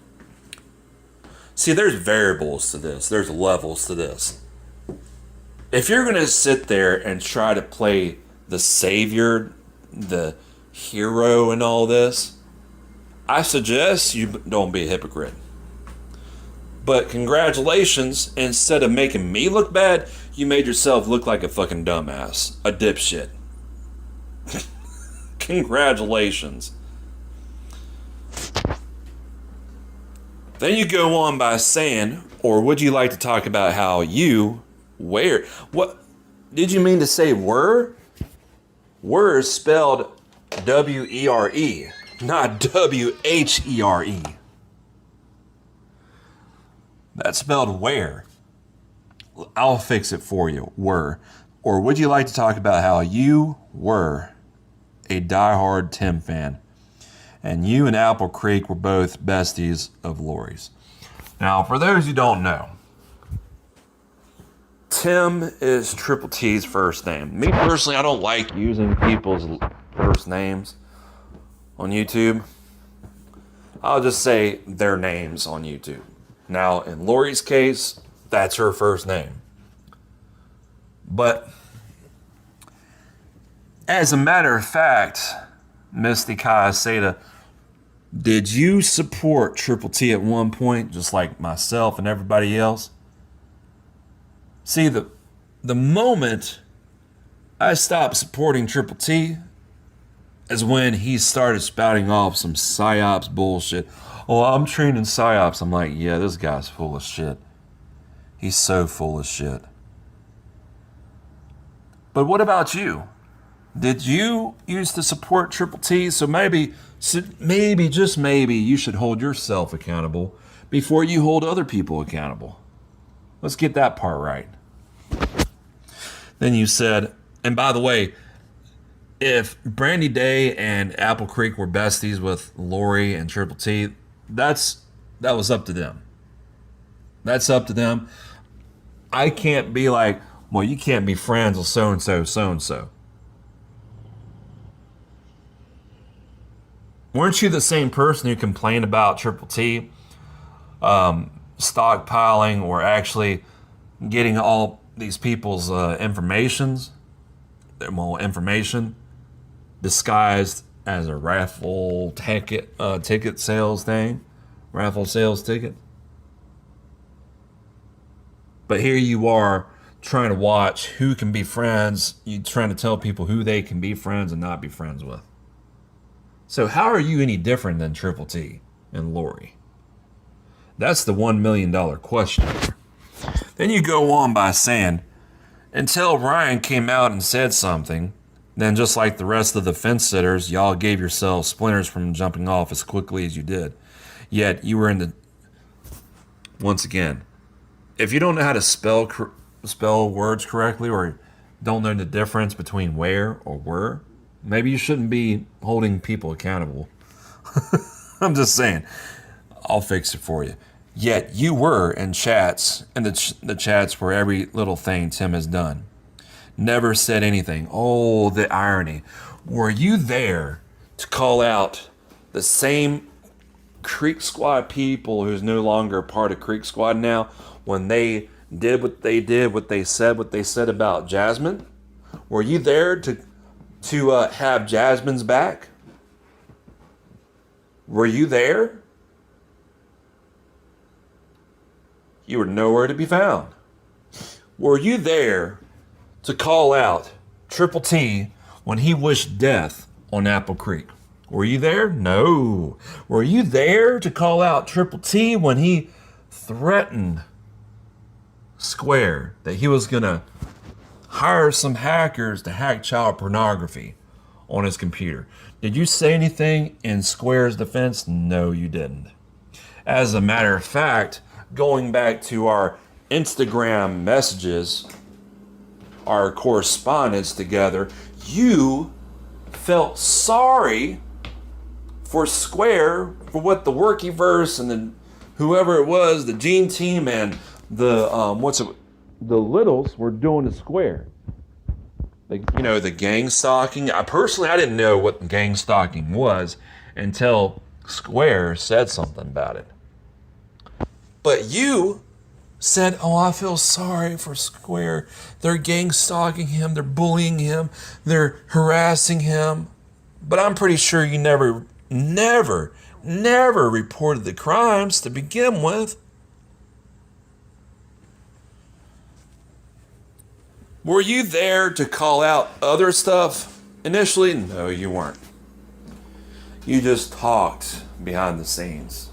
N: See, there's variables to this. There's levels to this. If you're going to sit there and try to play the savior, the hero and all this, I suggest you don't be a hypocrite. But congratulations, instead of making me look bad, you made yourself look like a fucking dumbass. A dipshit. Congratulations. Then you go on by saying, or would you like to talk about how you, where, what, did you mean to say were? Were is spelled W-E-R-E, not W-H-E-R-E. That's spelled where. I'll fix it for you, were. Or would you like to talk about how you were a diehard Tim fan, and you and Apple Creek were both besties of Lori's? Now, for those who don't know, Tim is Triple T's first name. Me personally, I don't like using people's first names on YouTube. I'll just say their names on YouTube. Now, in Lori's case, that's her first name. But as a matter of fact,
B: Misty Cayaceta, did you support Triple T at one point, just like myself and everybody else? See, the moment I stopped supporting Triple T is when he started spouting off some PsyOps bullshit. Oh, I'm training PsyOps. I'm like, yeah, this guy's full of shit. He's so full of shit. But what about you? Did you used to support Triple T? So maybe, just maybe, you should hold yourself accountable before you hold other people accountable. Let's get that part right. Then you said, and by the way, if Brandy Day and Apple Creek were besties with Lori and Triple T, that was up to them. That's up to them. I can't be like, well, you can't be friends with so-and-so, so-and-so. Weren't you the same person who complained about Triple T stockpiling or actually getting all these people's information disguised as a raffle ticket sales thing, raffle sales ticket? But here you are trying to watch who can be friends. You're trying to tell people who they can be friends and not be friends with. So how are you any different than Triple T and Lori? That's the $1 million question. Then you go on by saying, until Ryan came out and said something, then just like the rest of the fence sitters, y'all gave yourselves splinters from jumping off as quickly as you did. Yet you were in the... Once again, if you don't know how to spell words correctly or don't know the difference between where or were, maybe you shouldn't be holding people accountable. I'm just saying. I'll fix it for you. Yet you were in chats, in the chats for every little thing Tim has done. Never said anything. Oh, the irony. Were you there to call out the same Creek Squad people who's no longer a part of Creek Squad now when they did what they did, what they said about Jasmine? Were you there to have Jasmine's back? Were you there? You were nowhere to be found. Were you there to call out Triple T when he wished death on Apple Creek? Were you there? No. Were you there to call out Triple T when he threatened Square that he was going to hire some hackers to hack child pornography on his computer? Did you say anything in Square's defense? No, you didn't. As a matter of fact, going back to our Instagram messages, our correspondence together, you felt sorry for Square for what the Workyverse and the whoever it was, the Gene Team and the the Littles were doing to Square. The gang stalking. I didn't know what gang stalking was until Square said something about it. But you said, oh, I feel sorry for Square. They're gang stalking him. They're bullying him. They're harassing him. But I'm pretty sure you never reported the crimes to begin with. Were you there to call out other stuff initially? No, you weren't. You just talked behind the scenes.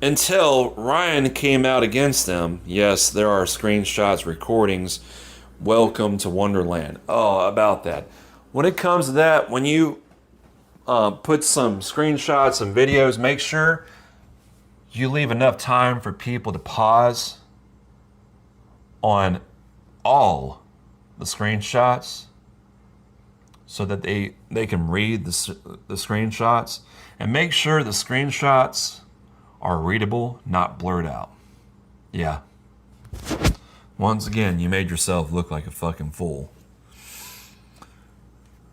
B: Until Ryan came out against them. Yes, there are screenshots, recordings. Welcome to Wonderland. Oh, about that. When it comes to that, when you put some screenshots and videos, make sure you leave enough time for people to pause on all the screenshots so that they can read the screenshots, and make sure the screenshots are readable, not blurred out. Yeah. Once again, you made yourself look like a fucking fool.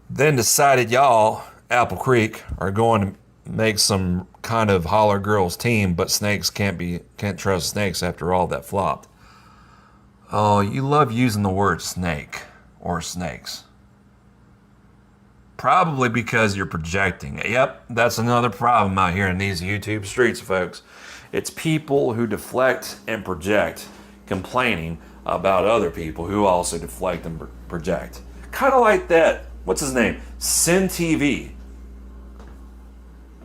B: Then decided y'all, Apple Creek, are going to make some kind of holler girls team, but snakes can't trust snakes after all that flopped.
N: Oh, you love using the word snake or snakes. Probably because you're projecting. Yep, that's another problem out here in these YouTube streets, folks. It's people who deflect and project, complaining about other people who also deflect and project. Kind of like that, what's his name? Sin TV.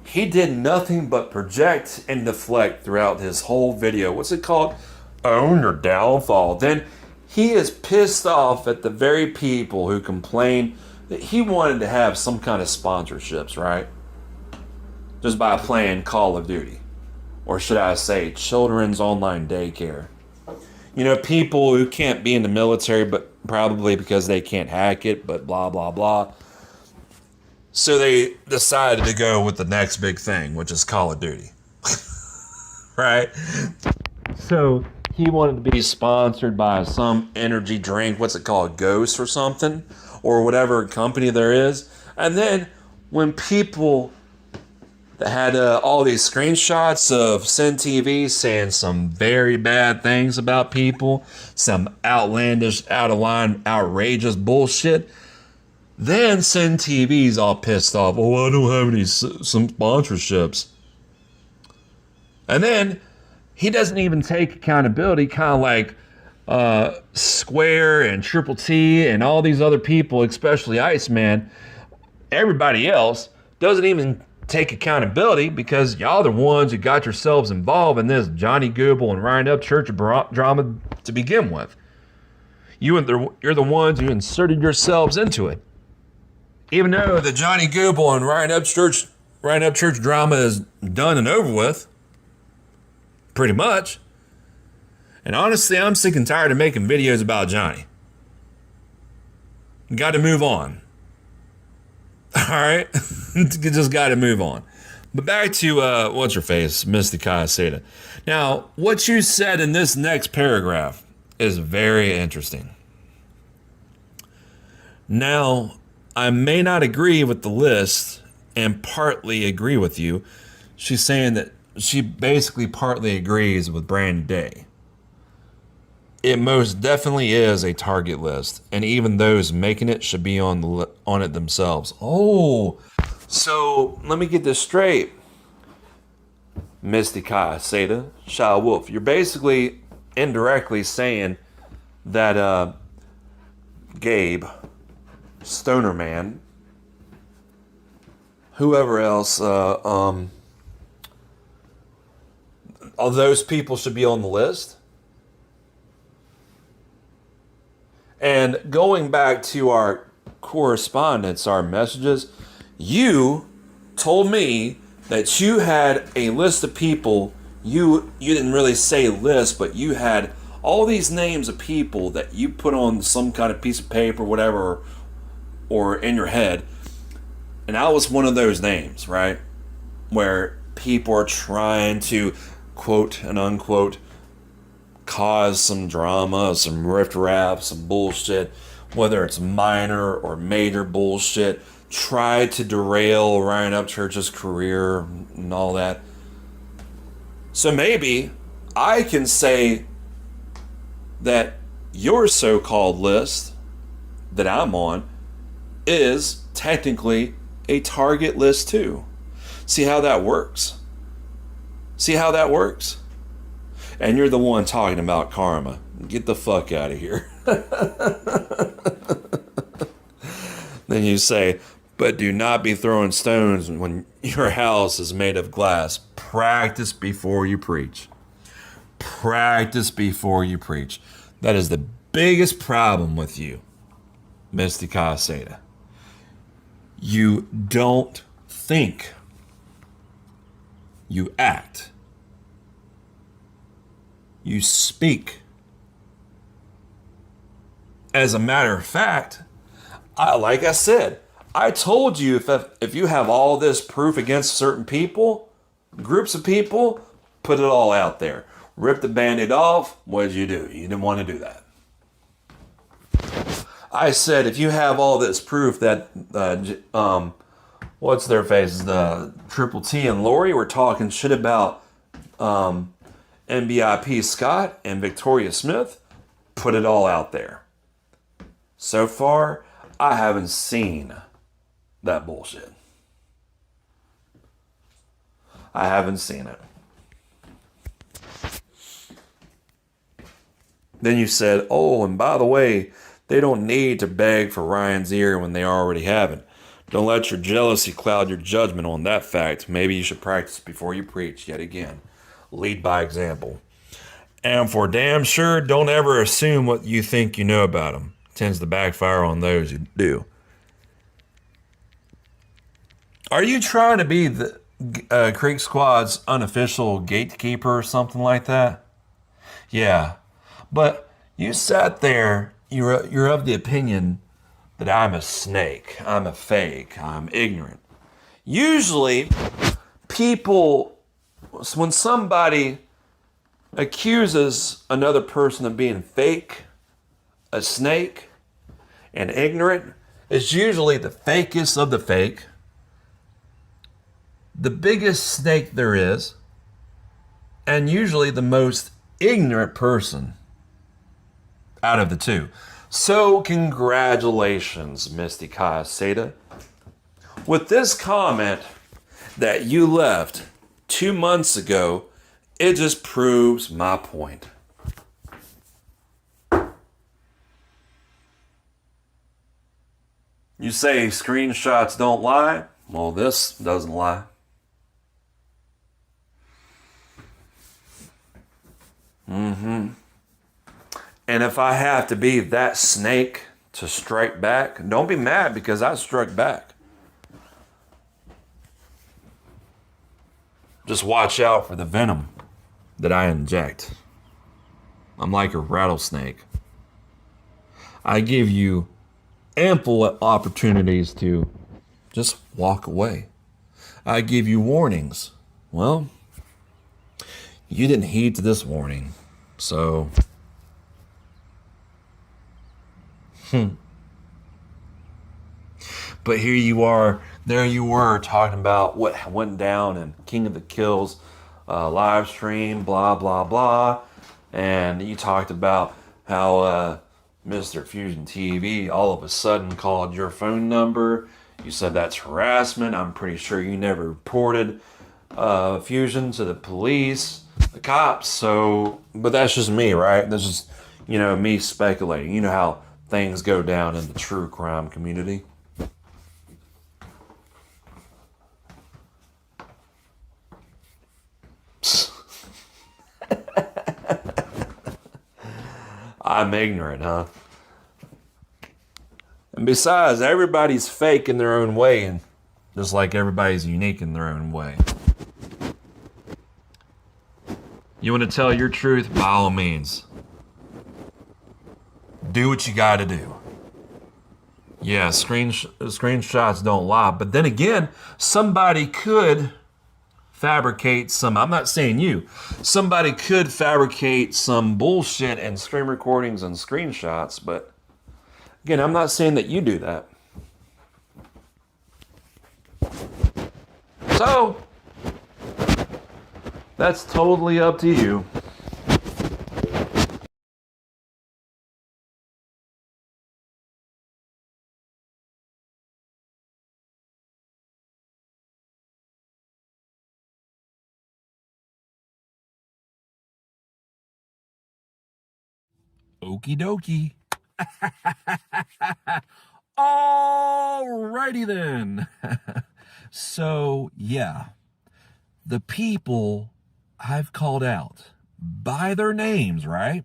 N: He did nothing but project and deflect throughout his whole video. What's it called? Own your downfall. Then he is pissed off at the very people who complain that he wanted to have some kind of sponsorships, right? Just by playing Call of Duty. Or should I say, children's online daycare. You know, people who can't be in the military, but probably because they can't hack it, but blah, blah, blah. So they decided to go with the next big thing, which is Call of Duty. Right? So he wanted to be sponsored by some energy drink, what's it called, Ghost or something, or whatever company there is. And then when people that had all these screenshots of Sin TV saying some very bad things about people, some outlandish, out of line, outrageous bullshit, then Sin TV's all pissed off. Oh, I don't have any some sponsorships. And then he doesn't even take accountability, kind of like Square and Triple T and all these other people, especially Iceman. Everybody else doesn't even take accountability because y'all the ones who got yourselves involved in this Johnny Google and Ryan Up Church drama to begin with. You're the ones who inserted yourselves into it. Even though the Johnny Google and Ryan Up Church drama is done and over with, pretty much. And honestly, I'm sick and tired of making videos about Johnny. Got to move on. All right? Just got to move on. But back to, what's her face? Misty Cayaceta. Now, what you said in this next paragraph is very interesting. Now, I may not agree with the list and partly agree with you. She's saying that she basically partly agrees with Brandy Day. It most definitely is a target list, and even those making it should be on it themselves. Oh, so let me get this straight. Misty Cayaceta, Shy Wolf, you're basically indirectly saying that Gabe, Stoner Man, whoever else, all those people should be on the list. And going back to our correspondence, our messages, you told me that you had a list of people. You didn't really say list, but you had all these names of people that you put on some kind of piece of paper, whatever, or in your head. And I was one of those names, right? Where people are trying to, quote and unquote, cause some drama, some riff-raff, some bullshit, whether it's minor or major bullshit, try to derail Ryan Upchurch's career and all that. So maybe I can say that your so-called list that I'm on is technically a target list too. See how that works? See how that works? And you're the one talking about karma. Get the fuck out of here. Then you say, but do not be throwing stones when your house is made of glass. Practice before you preach. Practice before you preach. That is the biggest problem with you, Misty Cayaceta. You don't think. You act. You speak. As a matter of fact, like I said, I told you if you have all this proof against certain people, groups of people, put it all out there. Rip the Band-Aid off. What did you do? You didn't want to do that. I said if you have all this proof that what's their faces, the Triple T and Lori were talking shit about NBIP Scott and Victoria Smith, put it all out there. So far, I haven't seen that bullshit. I haven't seen it. Then you said, oh, and by the way, they don't need to beg for Ryan's ear when they already haven't. Don't let your jealousy cloud your judgment on that fact. Maybe you should practice before you preach yet again. Lead by example. And for damn sure, don't ever assume what you think you know about them. It tends to backfire on those who do. Are you trying to be the Creek Squad's unofficial gatekeeper or something like that? Yeah. But you sat there, you're of the opinion that I'm a snake, I'm a fake, I'm ignorant. Usually, people, when somebody accuses another person of being fake, a snake, and ignorant, it's usually the fakest of the fake, the biggest snake there is, and usually the most ignorant person out of the two. So congratulations, Misty Kaya Seda. With this comment that you left 2 months ago, it just proves my point. You say screenshots don't lie? Well, this doesn't lie. And if I have to be that snake to strike back, don't be mad because I struck back. Just watch out for the venom that I inject. I'm like a rattlesnake. I give you ample opportunities to just walk away. I give you warnings. Well, you didn't heed to this warning, so... But here you are, there you were, talking about what went down in King of the Kills live stream, blah, blah, blah. And you talked about how Mr. Fusion TV all of a sudden called your phone number. You said that's harassment. I'm pretty sure you never reported Fusion to the police, the cops. So, but that's just me, right? That's just, me speculating. You know how things go down in the true crime community. I'm ignorant, huh? And besides, everybody's fake in their own way, and just like everybody's unique in their own way. You want to tell your truth? By all means. Do what you got to do. Yeah, screenshots don't lie. But then again, somebody could fabricate some, I'm not saying you, somebody could fabricate some bullshit and screen recordings and screenshots, but again, I'm not saying that you do that. So, that's totally up to you. Okie dokie. Alrighty then. So, yeah. The people I've called out by their names, right?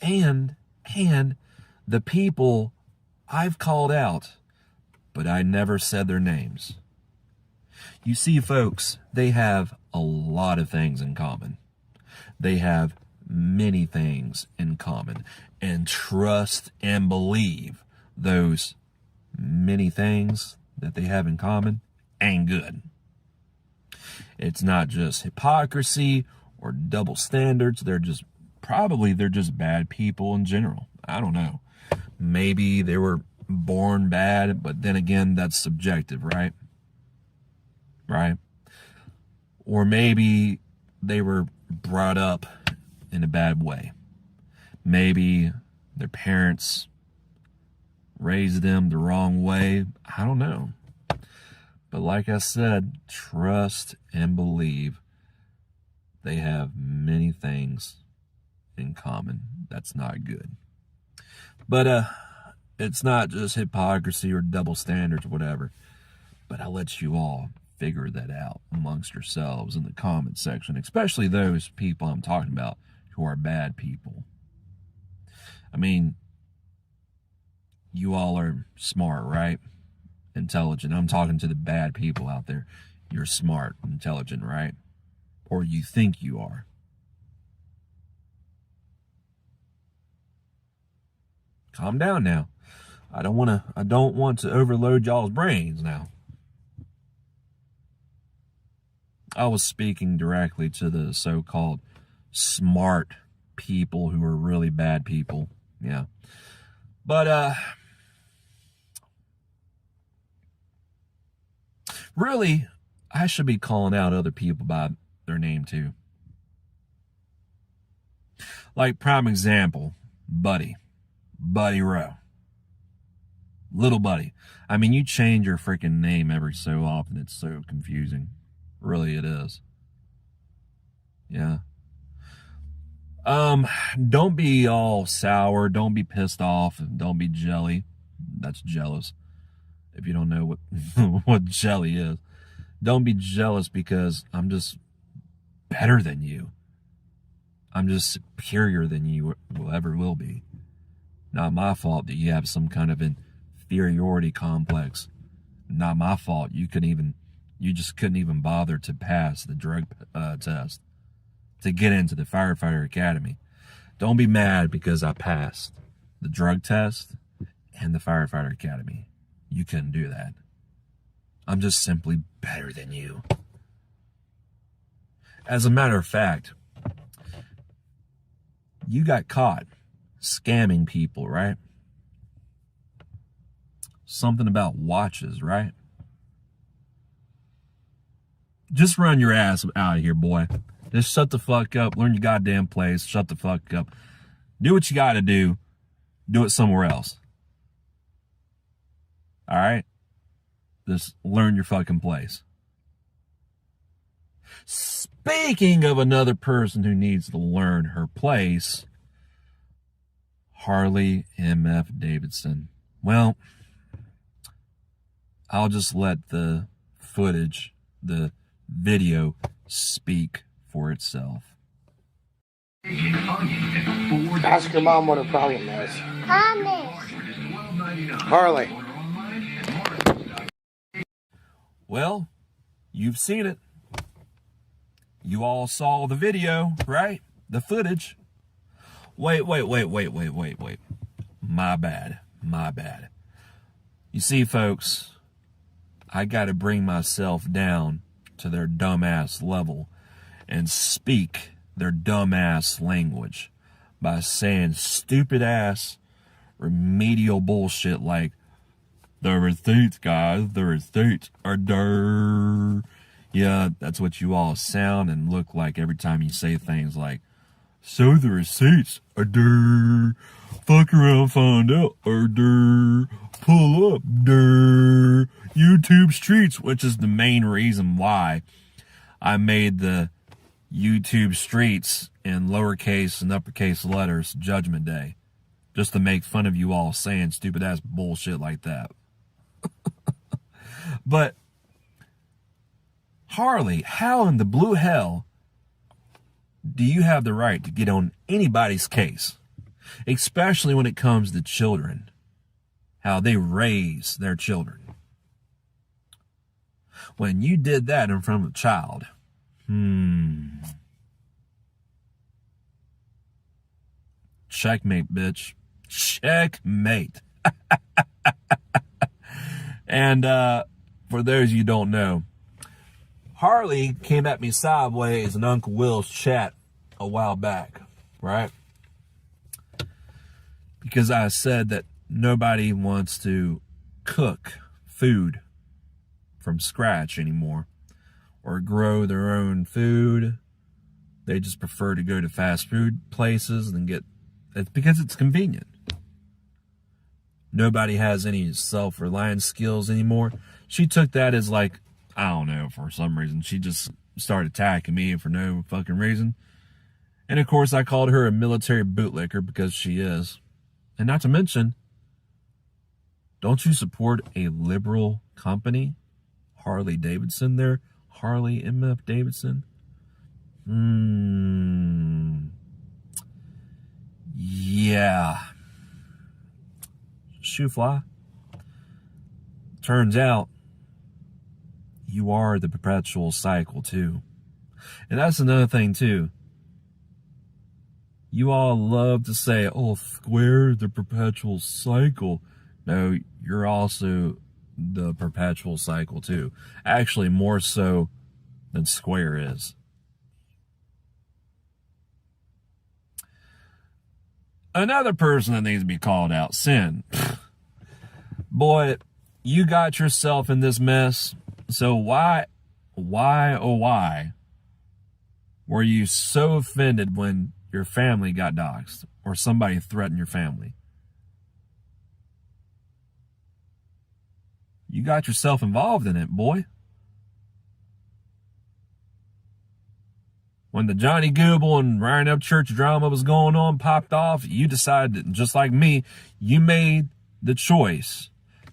N: And the people I've called out, but I never said their names. You see, folks, they have a lot of things in common. They have many things in common, and trust and believe those many things that they have in common ain't good. It's not just hypocrisy or double standards. They're just bad people in general. I don't know. Maybe they were born bad, but then again, that's subjective, right? Right? Or maybe they were brought up in a bad way.
B: Maybe their parents raised them the wrong way. I don't know. But like I said, trust and believe they have many things in common. That's not good. But it's not just hypocrisy or double standards or whatever. But I'll let you all figure that out amongst yourselves in the comment section, especially those people I'm talking about who are bad people. I mean, you all are smart, right? Intelligent. I'm talking to the bad people out there. You're smart, intelligent, right? Or you think you are. Calm down now. I don't want to overload y'all's brains now. I was speaking directly to the so-called smart people who are really bad people. Yeah. But really, I should be calling out other people by their name too. Like prime example, Buddy Rowe. Little Buddy. I mean, you change your freaking name every so often. It's so confusing. Really, it is. Yeah. Don't be all sour. Don't be pissed off. Don't be jelly. That's jealous. If you don't know what what jelly is. Don't be jealous because I'm just better than you. I'm just superior than you ever will be. Not my fault that you have some kind of inferiority complex. Not my fault. You just couldn't even bother to pass the drug test to get into the firefighter academy. Don't be mad because I passed the drug test and the firefighter academy. You couldn't do that. I'm just simply better than you. As a matter of fact, you got caught scamming people, right? Something about watches, right? Just run your ass out of here, boy. Just shut the fuck up. Learn your goddamn place. Shut the fuck up. Do what you gotta do. Do it somewhere else. All right? Just learn your fucking place. Speaking of another person who needs to learn her place, Harley M.F. Davidson. Well, I'll just let the footage, the video, speak for itself.
P: Ask your mom what her problem is. Harley.
B: Well, you've seen it. You all saw the video, right? The footage. Wait. My bad. You see, folks, I got to bring myself down to their dumbass level and speak their dumbass language by saying stupid ass remedial bullshit like, the receipts, guys, the receipts are der. Yeah, that's what you all sound and look like every time you say things like, so the receipts are der. Fuck around, find out, or der. Pull up, der. YouTube Streets, which is the main reason why I made the YouTube Streets in lowercase and uppercase letters Judgment Day. Just to make fun of you all saying stupid ass bullshit like that. But Harley, how in the blue hell do you have the right to get on anybody's case? Especially when it comes to children. How they raise their children. When you did that in front of a child. Checkmate, bitch. Checkmate. And for those you don't know, Harley came at me sideways in Uncle Will's chat a while back, right? Because I said that nobody wants to cook food from scratch anymore or grow their own food. They just prefer to go to fast food places and get It's because it's convenient. Nobody has any self-reliance skills anymore. She took that as like, I don't know, for some reason. She just started attacking me for no fucking reason. And of course, I called her a military bootlicker because she is. And not to mention, don't you support a liberal company? Harley Davidson there? Harley MF Davidson? Yeah. Shoe fly. Turns out, you are the perpetual cycle too. And that's another thing too. You all love to say, oh, Square, the perpetual cycle. No, you're also the perpetual cycle too. Actually, more so than Square is. Another person that needs to be called out, Sin. Boy, you got yourself in this mess. So why were you so offended when your family got doxxed or somebody threatened your family? You got yourself involved in it, boy. When the Johnny Google and Ryan Upchurch drama was going on, popped off, you decided, just like me, you made the choice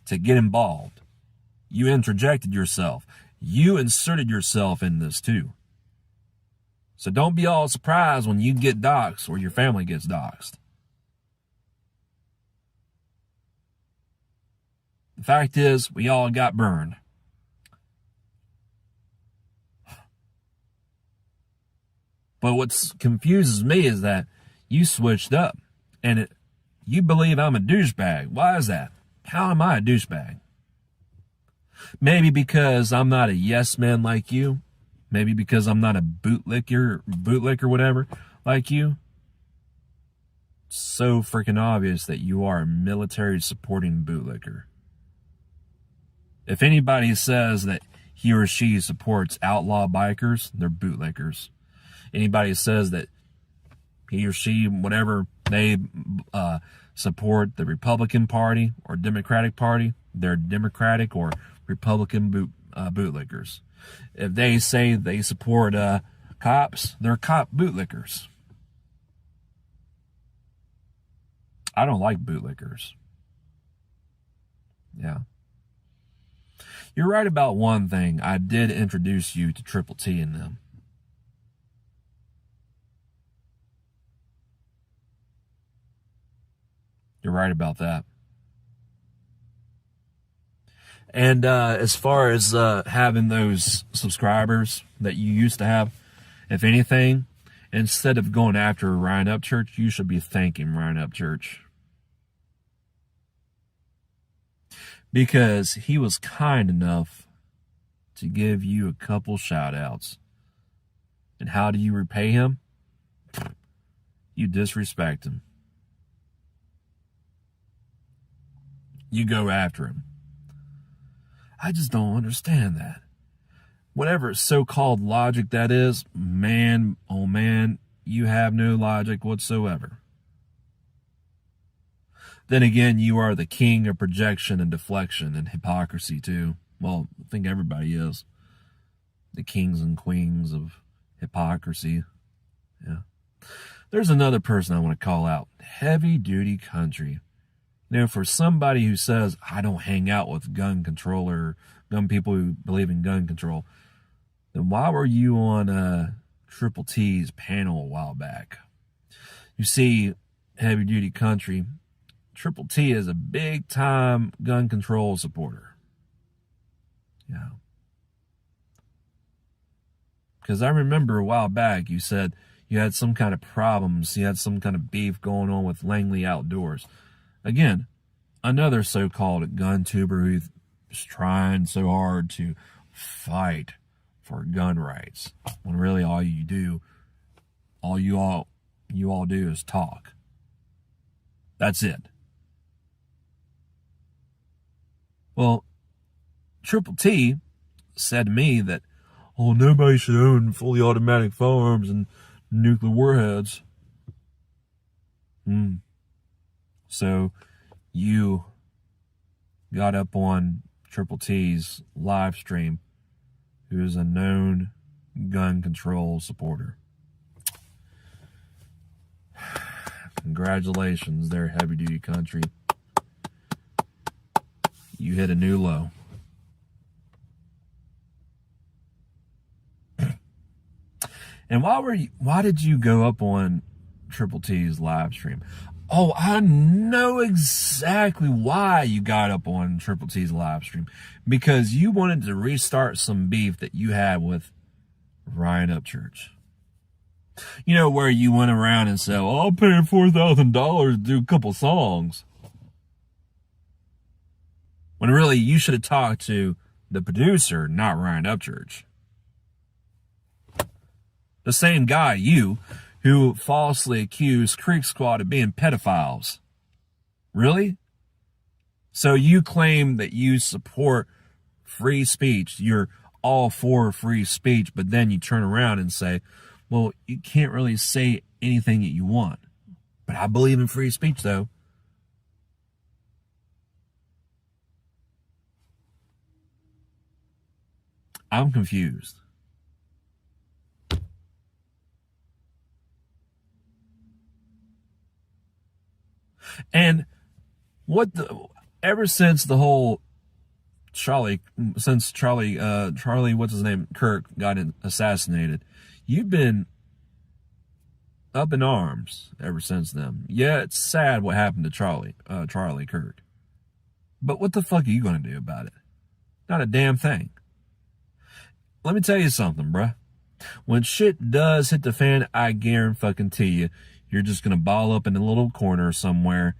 B: to get involved. You interjected yourself. You inserted yourself in this too. So don't be all surprised when you get doxxed or your family gets doxxed. The fact is, we all got burned. But what confuses me is that you switched up and you believe I'm a douchebag. Why is that? How am I a douchebag? Maybe because I'm not a yes man like you. Maybe because I'm not a bootlicker, whatever, like you. It's so freaking obvious that you are a military supporting bootlicker. If anybody says that he or she supports outlaw bikers, they're bootlickers. Anybody says that he or she, whatever, they support the Republican Party or Democratic Party, they're Democratic or Republican bootlickers. If they say they support cops, they're cop bootlickers. I don't like bootlickers. Yeah. You're right about one thing. I did introduce you to Triple T and them. You're right about that. And as far as having those subscribers that you used to have, if anything, instead of going after Ryan Upchurch, you should be thanking Ryan Upchurch. Because he was kind enough to give you a couple shout outs. And how do you repay him? You disrespect him. You go after him. I just don't understand that. Whatever so-called logic that is, man, oh man, you have no logic whatsoever. Then again, you are the king of projection and deflection and hypocrisy too. Well, I think everybody is. The kings and queens of hypocrisy. Yeah. There's another person I want to call out. Heavy Duty Country. You know, for somebody who says, I don't hang out with gun control or gun people who believe in gun control, then why were you on Triple T's panel a while back? You see, Heavy Duty Country, Triple T is a big-time gun control supporter. Yeah. Because I remember a while back you said you had some kind of problems, you had some kind of beef going on with Langley Outdoors. Again, another so-called gun tuber who's trying so hard to fight for gun rights, when really all you all do is talk. That's it. Well, Triple T said to me that, oh, nobody should own fully automatic firearms and nuclear warheads. So you got up on Triple T's live stream, who is a known gun control supporter. Congratulations there, heavy duty country. You hit a new low. And why did you go up on Triple T's live stream? Oh, I know exactly why you got up on Triple T's live stream. Because you wanted to restart some beef that you had with Ryan Upchurch. You know, where you went around and said, oh, I'll pay $4,000 to do a couple songs. When really you should have talked to the producer, not Ryan Upchurch. The same guy, who falsely accused Creek Squad of being pedophiles. Really? So you claim that you support free speech. You're all for free speech, but then you turn around and say, well, you can't really say anything that you want. But I believe in free speech, though. I'm confused. And ever since the whole Charlie, what's his name, Kirk got assassinated, you've been up in arms ever since then. Yeah, it's sad what happened to Charlie Kirk. But what the fuck are you going to do about it? Not a damn thing. Let me tell you something, bruh. When shit does hit the fan, I guarantee you, you're just going to ball up in a little corner somewhere.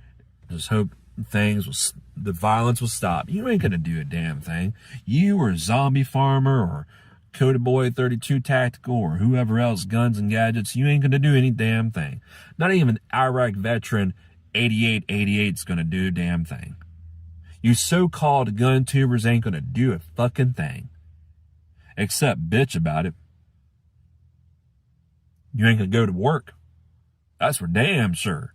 B: Just hope the violence will stop. You ain't going to do a damn thing. You or Zombie Farmer or Coda Boy 32 Tactical or whoever else, Guns and Gadgets, you ain't going to do any damn thing. Not even Iraq veteran 8888's going to do a damn thing. You so-called gun tubers ain't going to do a fucking thing. Except bitch about it. You ain't going to go to work. That's for damn sure.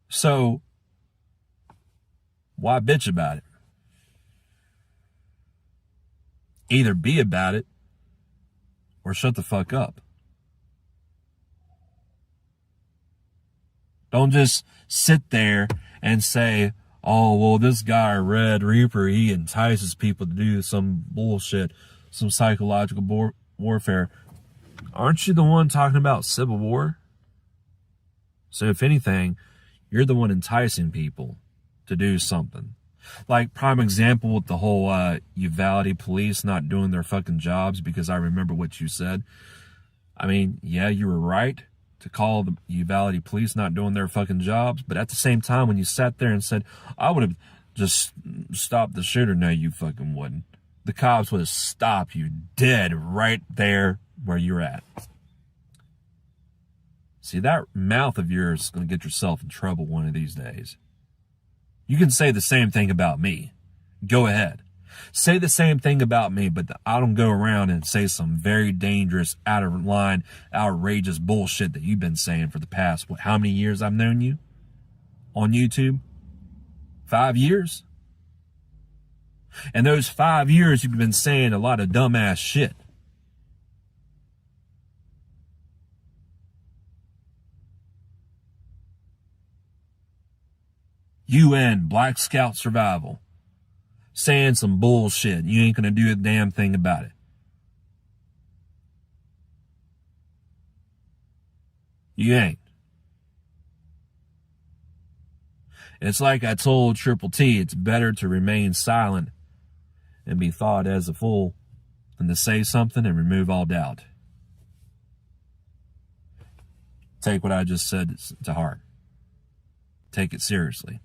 B: So, why bitch about it? Either be about it or shut the fuck up. Don't just sit there and say, oh, well, this guy, Red Reaper, he entices people to do some bullshit, some psychological warfare. Aren't you the one talking about civil war? So if anything, you're the one enticing people to do something. Like, prime example with the whole Uvalde police not doing their fucking jobs, because I remember what you said. I mean, yeah, you were right to call the Uvalde police not doing their fucking jobs, but at the same time, when you sat there and said, I would have just stopped the shooter, no, you fucking wouldn't. The cops would have stopped you dead right there where you're at. See, that mouth of yours is going to get yourself in trouble one of these days. You can say the same thing about me. Go ahead. Say the same thing about me, but I don't go around and say some very dangerous, out of line, outrageous bullshit that you've been saying for the past, how many years I've known you? On YouTube? 5 years? And those 5 years you've been saying a lot of dumbass shit. UN, Black Scout Survival, saying some bullshit. You ain't gonna do a damn thing about it. You ain't. It's like I told Triple T, it's better to remain silent and be thought as a fool than to say something and remove all doubt. Take what I just said to heart. Take it seriously.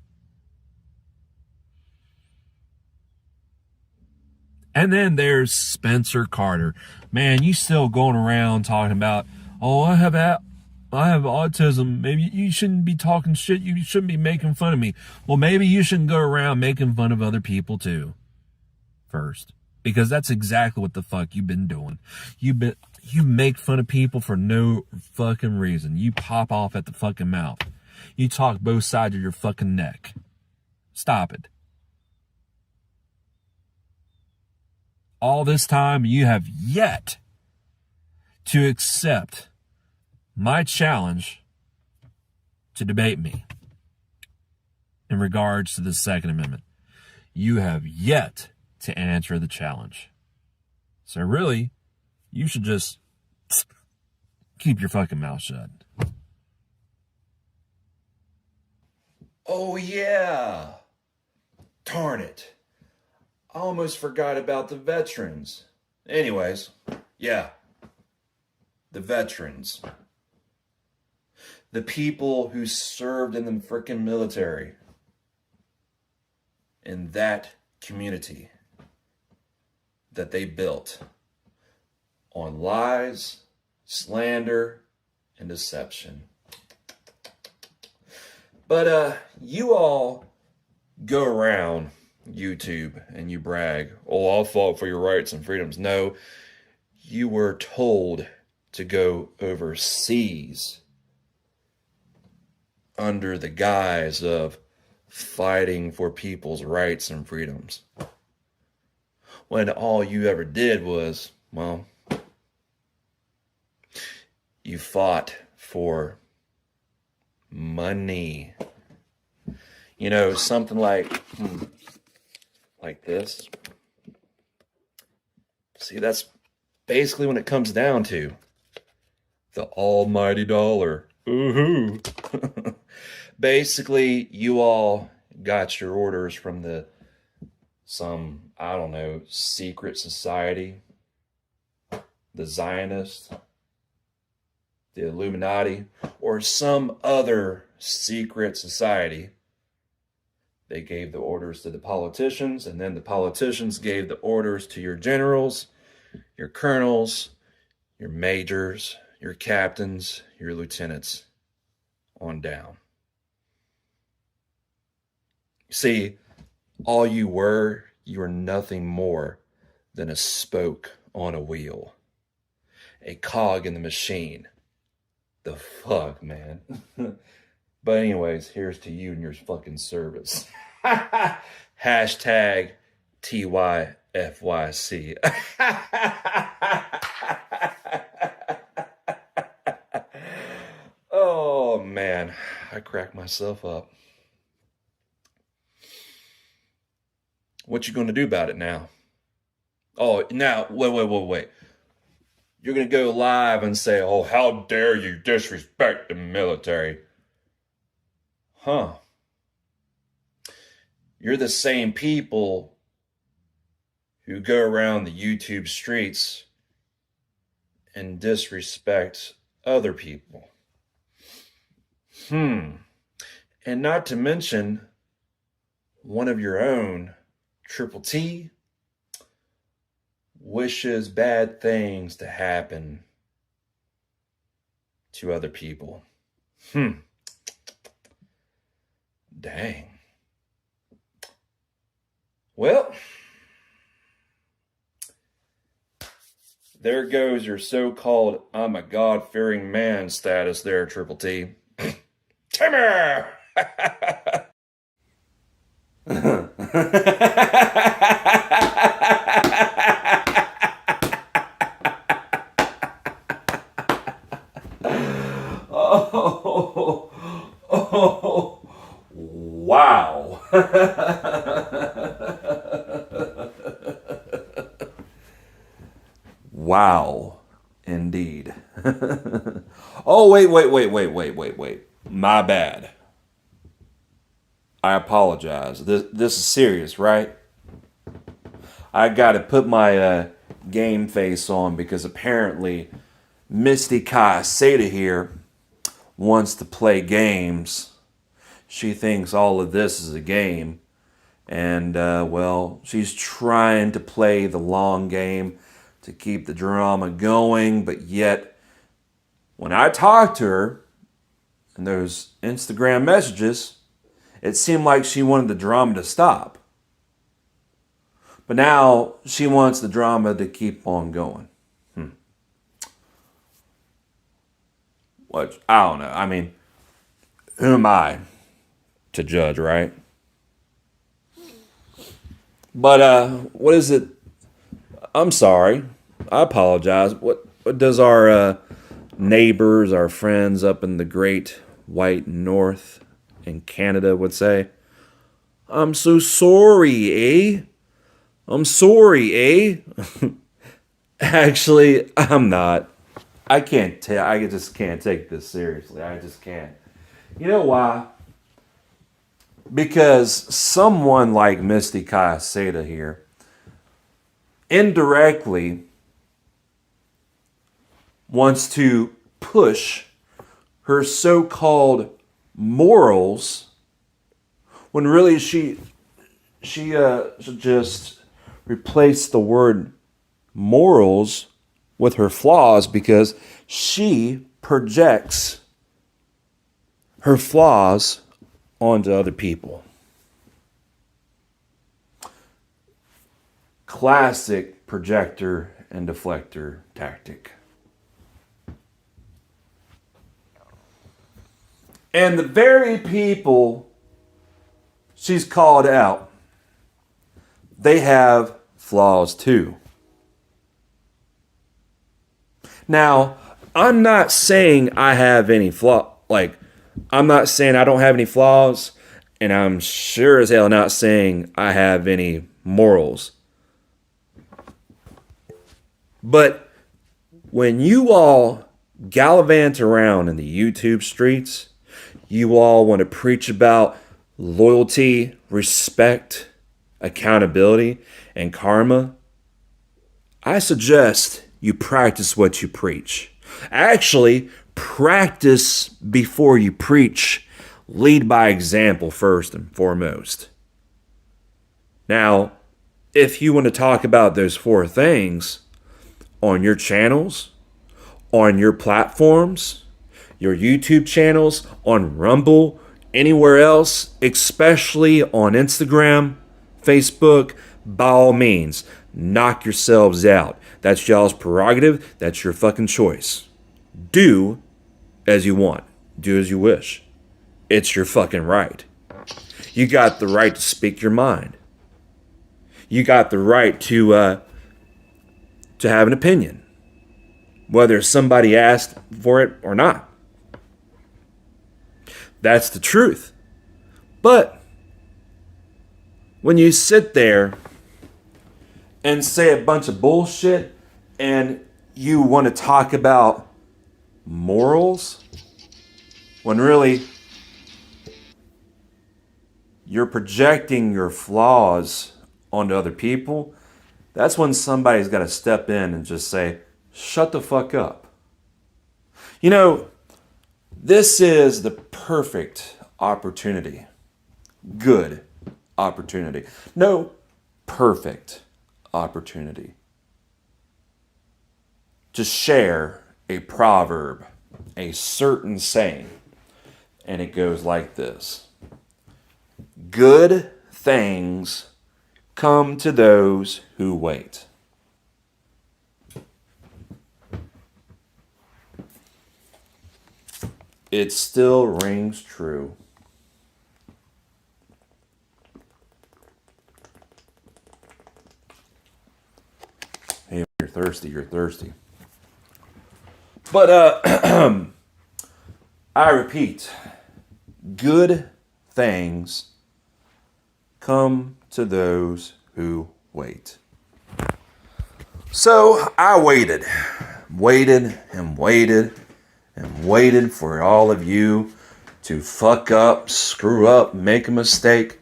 B: And then there's Spencer Carter. Man, you still going around talking about, oh, I have I have autism. Maybe you shouldn't be talking shit. You shouldn't be making fun of me. Well, maybe you shouldn't go around making fun of other people too. First. Because that's exactly what the fuck you've been doing. You make fun of people for no fucking reason. You pop off at the fucking mouth. You talk both sides of your fucking neck. Stop it. All this time you have yet to accept my challenge to debate me in regards to the Second Amendment. You have yet to answer the challenge. So really, you should just keep your fucking mouth shut.
N: Oh, yeah. Darn it. I almost forgot about the veterans. Anyways, yeah. The veterans. The people who served in the frickin' military. In that community that they built on lies, slander, and deception. But you all go around YouTube and you brag, oh, I fought for your rights and freedoms. No, you were told to go overseas under the guise of fighting for people's rights and freedoms. When all you ever did was, well, you fought for money. You know, something like this. See, that's basically when it comes down to the almighty dollar. Ooh-hoo. Basically, you all got your orders from some, I don't know, secret society, the Zionists, the Illuminati, or some other secret society. They gave the orders to the politicians, and then the politicians gave the orders to your generals, your colonels, your majors, your captains, your lieutenants, on down. See, all you were nothing more than a spoke on a wheel. A cog in the machine. The fuck, man. But anyways, here's to you and your fucking service. Hashtag TYFYC. Oh, man. I cracked myself up. What you going to do about it now? Oh, now, wait. You're going to go live and say, oh, how dare you disrespect the military? Huh. You're the same people who go around the YouTube streets and disrespect other people. And not to mention one of your own, Triple T, wishes bad things to happen to other people. Dang. Well, there goes your so-called I'm a God-fearing man status there, Triple T. Timmy! Oh, wow. Wow, indeed. Oh, wait. My bad. I apologize. This is serious, right? I gotta put my game face on because apparently Misty Kai Seda here wants to play games. She thinks all of this is a game. And, well, she's trying to play the long game to keep the drama going. But yet, when I talk to her, and those Instagram messages, it seemed like she wanted the drama to stop. But now she wants the drama to keep on going. Which, I don't know. I mean, who am I to judge, right? But what is it? I'm sorry. I apologize. What does our neighbors, our friends up in the great white north in Canada would say? I'm so sorry, eh? I'm sorry, eh? Actually, I'm not. I can't tell. I just can't take this seriously. I just can't. You know why? Because someone like Misty Cayaceda here indirectly wants to push her so-called morals when really she should just replace the word morals with her flaws, because she projects her flaws onto other people. Classic projector and deflector tactic. And the very people she's called out, they have flaws too. Now, I'm not saying I have any flaw. Like, I'm not saying I don't have any flaws, and I'm sure as hell not saying I have any morals. But when you all gallivant around in the YouTube streets, you all want to preach about loyalty, respect, accountability, and karma, I suggest you practice what you preach. Actually, practice before you preach. Lead by example first and foremost. Now, if you want to talk about those 4 things on your channels, on your platforms, your YouTube channels, on Rumble, anywhere else, especially on Instagram, Facebook, by all means, knock yourselves out. That's y'all's prerogative. That's your fucking choice. Do as you want. Do as you wish. It's your fucking right. You got the right to speak your mind. You got the right to have an opinion, whether somebody asked for it or not. That's the truth. But when you sit there and say a bunch of bullshit and you want to talk about morals, when really you're projecting your flaws onto other people, that's when somebody's got to step in and just say, shut the fuck up. You know, this is the perfect opportunity. Good opportunity. No, perfect opportunity to share a proverb, a certain saying. And it goes like this. Good things come to those who wait. It still rings true. Hey, if you're thirsty, you're thirsty. But I repeat, good things come to those who wait. So I waited and waited for all of you to fuck up, screw up, make a mistake,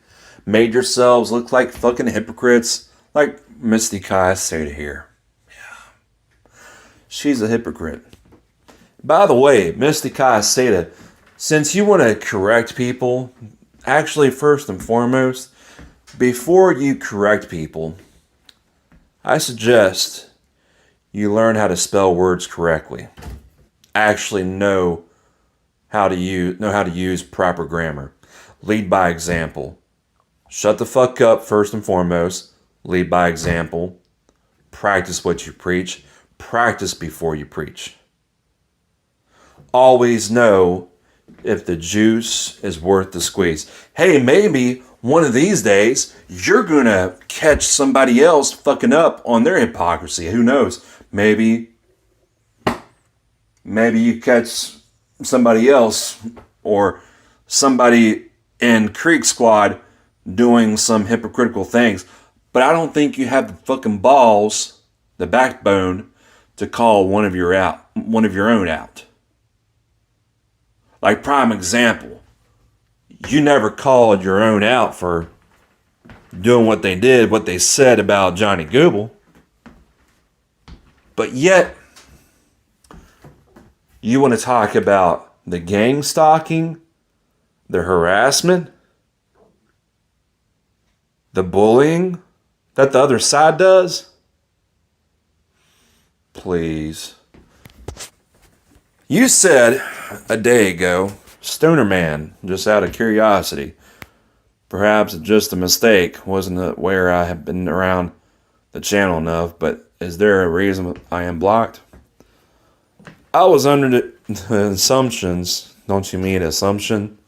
N: made yourselves look like fucking hypocrites, like Misty Cayaceda here. Yeah. She's a hypocrite. By the way, Misty Cayaceda, since you want to correct people, actually first and foremost, before you correct people, I suggest you learn how to spell words correctly. Actually know how to use proper grammar. Lead by example. Shut the fuck up first and foremost. Lead by example. Practice what you preach. Practice before you preach. Always know if the juice is worth the squeeze. Hey, maybe one of these days you're going to catch somebody else fucking up on their hypocrisy. Who knows? Maybe you catch somebody else or somebody in Creek Squad doing some hypocritical things. But I don't think you have the fucking balls, the backbone, to call one of your own out. Like prime example, you never called your own out for doing what they did, what they said about Johnny Gooble. But yet, you want to talk about the gang stalking, the harassment, the bullying that the other side does? Please. You said a day ago, Stoner Man, just out of curiosity, perhaps just a mistake, wasn't aware I have been around the channel enough, but is there a reason I am blocked? I was under the assumptions, don't you mean assumption,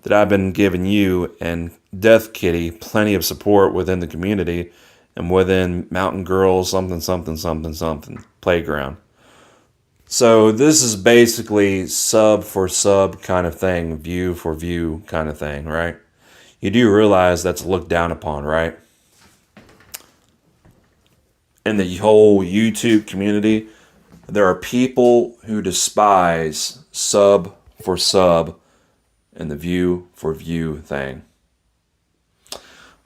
N: that I've been giving you and Death Kitty plenty of support within the community and within Mountain Girls something playground. So this is basically sub for sub kind of thing, view for view kind of thing, right? You do realize that's looked down upon, right? In the whole YouTube community, there are people who despise sub for sub and the view for view thing.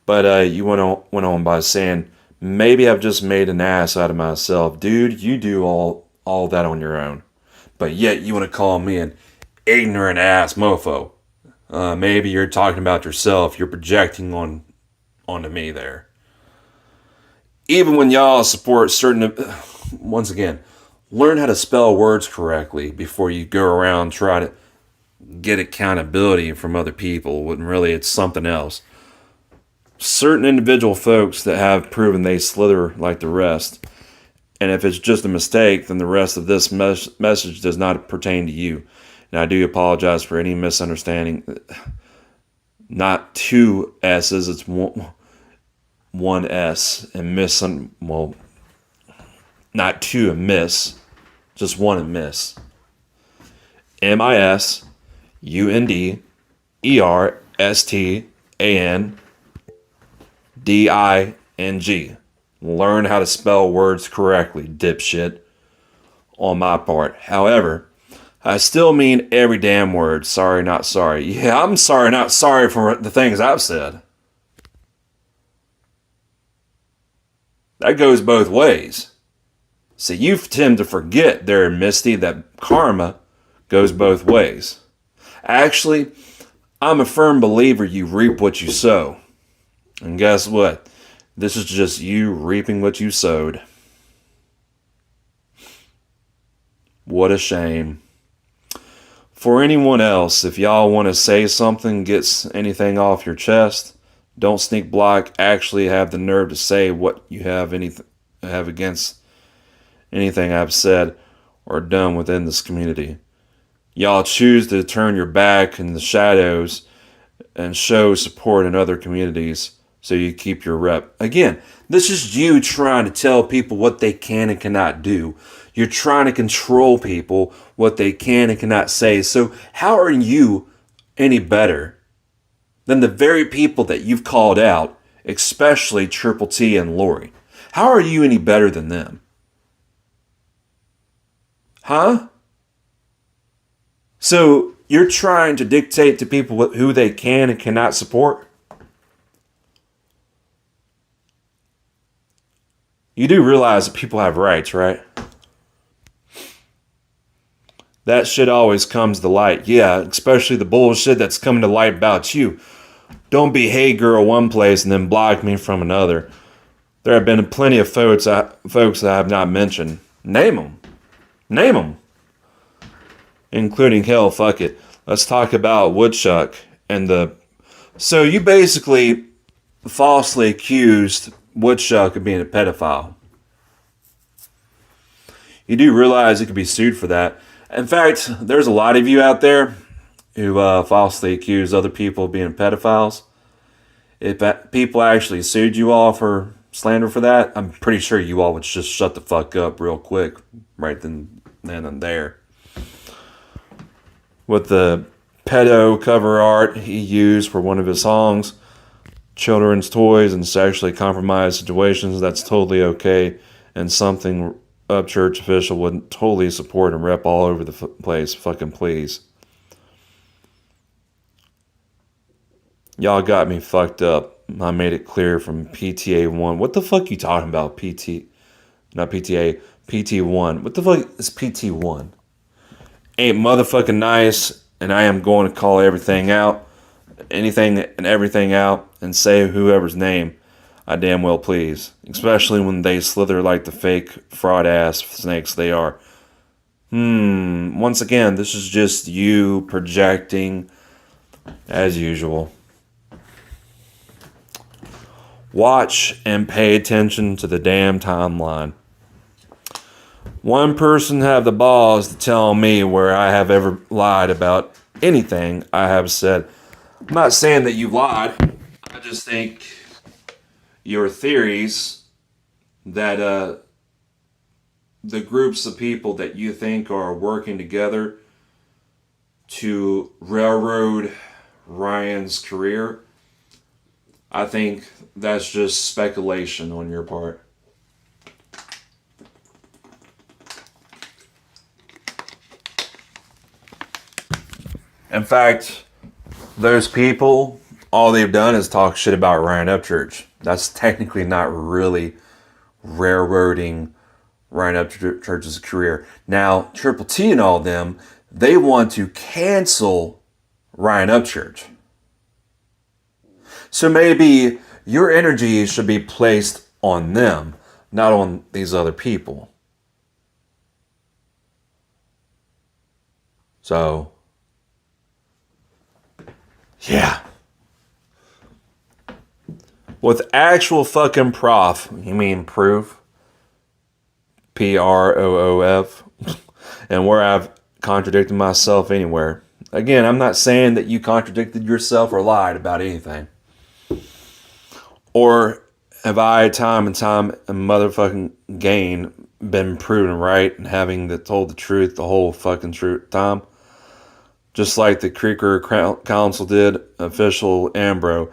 N: But you went on by saying, maybe I've just made an ass out of myself. Dude, you do all that on your own. But yet you want to call me an ignorant ass mofo. Maybe you're talking about yourself. You're projecting onto me there. Even when y'all support certain... Once again, learn how to spell words correctly before you go around try to get accountability from other people when really it's something else. Certain individual folks that have proven they slither like the rest, and if it's just a mistake, then the rest of this message does not pertain to you. And I do apologize for any misunderstanding. Not two S's, it's one S, and not two and miss, just one and miss. MISUNDERSTANDING. Learn how to spell words correctly, dipshit, on my part. However, I still mean every damn word. Sorry, not sorry. Yeah, I'm sorry, not sorry for the things I've said. That goes both ways. See, you tend to forget there, Misty, that karma goes both ways. Actually, I'm a firm believer you reap what you sow. And guess what? This is just you reaping what you sowed. What a shame. For anyone else, if y'all want to say something, gets anything off your chest, don't sneak block, actually have the nerve to say what you have against anything I've said or done within this community. Y'all choose to turn your back in the shadows and show support in other communities so you keep your rep. Again, this is you trying to tell people what they can and cannot do. You're trying to control people, what they can and cannot say. So how are you any better than the very people that you've called out, especially Triple T and Lori? How are you any better than them? Huh? So you're trying to dictate to people who they can and cannot support? You do realize that people have rights, right? That shit always comes to light. Yeah, especially the bullshit that's coming to light about you. Don't be hey girl one place and then block me from another. There have been plenty of folks that I have not mentioned. Name them. Name them. including hell, fuck it. Let's talk about Woodchuck and the... So you basically falsely accused Woodchuck of being a pedophile. You do realize he could be sued for that. In fact, there's a lot of you out there who falsely accuse other people of being pedophiles. If people actually sued you all for slander for that, I'm pretty sure you all would just shut the fuck up real quick right then and there. With the pedo cover art he used for one of his songs, children's toys and sexually compromised situations, that's totally okay and something a church official would totally support and rep all over the place. Fucking please. Y'all got me fucked up. I made it clear from PTA 1. What the fuck you talking about? Not PTA, PT1. What the fuck is PT1? Ain't motherfucking nice, and I am going to call everything out, anything and everything out, and say whoever's name I damn well please. Especially when they slither like the fake fraud ass snakes they are. Once again, this is just you projecting as usual. Watch and pay attention to the damn timeline. One person have the balls to tell me where I have ever lied about anything I have said. I'm not saying that you lied. I just think your theories that the groups of people that you think are working together to railroad Ryan's career, I think that's just speculation on your part. In fact, those people, all they've done is talk shit about Ryan Upchurch. That's technically not really railroading Ryan Upchurch's career. Now, Triple T and all them, they want to cancel Ryan Upchurch. So maybe your energy should be placed on them, not on these other people. So, yeah. With actual fucking proof, you mean proof? Proof. And where I've contradicted myself anywhere. Again, I'm not saying that you contradicted yourself or lied about anything. Or have I time and motherfucking again been proven right and having told the truth, the whole fucking truth time? Just like the Creeker Council did, official Ambro.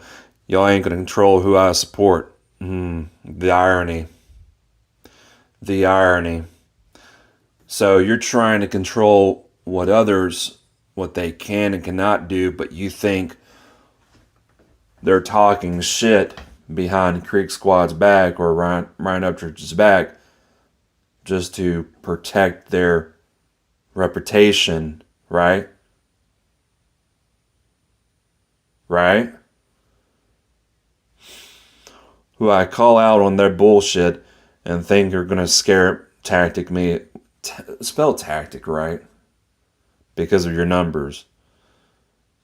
N: Y'all ain't gonna control who I support. The irony. The irony. So you're trying to control what they can and cannot do, but you think they're talking shit behind Creek Squad's back or Ryan Upchurch's back just to protect their reputation, right? Right? Who I call out on their bullshit and think they're going to scare tactic me. Spell tactic, right? Because of your numbers.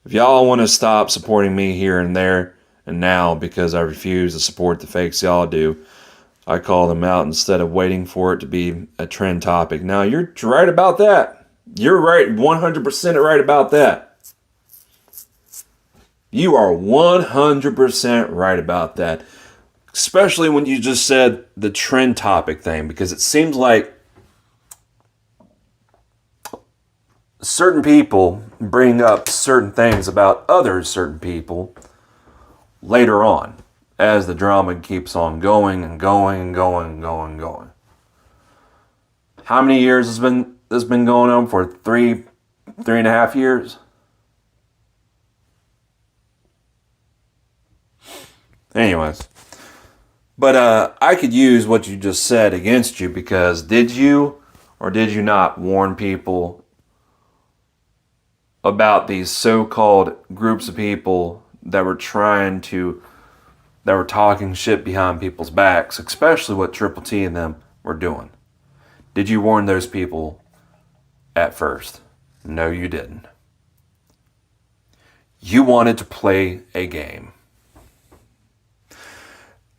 N: If y'all want to stop supporting me here and there and now because I refuse to support the fakes y'all do, I call them out instead of waiting for it to be a trend topic. Now, you're right about that. You're right, 100% right about that. You are 100% right about that. Especially when you just said the trend topic thing, because it seems like certain people bring up certain things about other certain people later on as the drama keeps on going and going and going and going and going. How many years has this been going on for? 3.5 years? Anyways. But I could use what you just said against you, because did you or did you not warn people about these so-called groups of people that were talking shit behind people's backs, especially what Triple T and them were doing? Did you warn those people at first? No, you didn't. You wanted to play a game.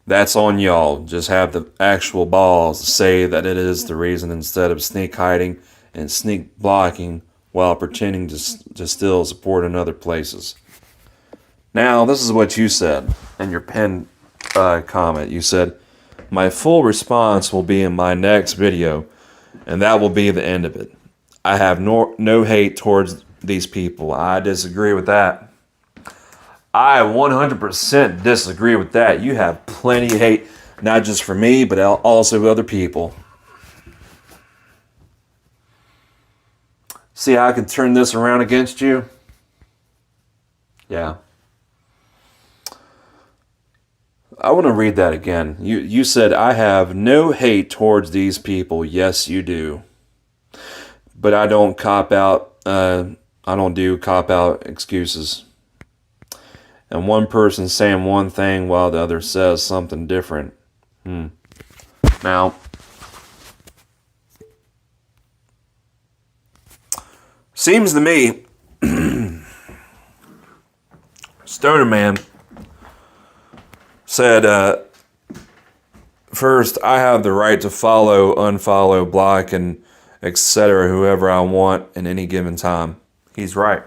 N: That's on y'all. Just have the actual balls to say that it is the reason instead of sneak hiding and sneak blocking while pretending to still support in other places. Now, this is what you said in your pinned comment. You said, "My full response will be in my next video, and that will be the end of it. I have no hate towards these people." I disagree with that. I 100% disagree with that. You have plenty of hate, not just for me, but also other people. See how I can turn this around against you? Yeah. I want to read that again. You said, "I have no hate towards these people." Yes, you do. But I don't cop out. I don't do cop out excuses. And one person saying one thing while the other says something different. Now, seems to me, Stoner Man said, first, I have the right to follow, unfollow, block, and etc. whoever I want at any given time. He's right.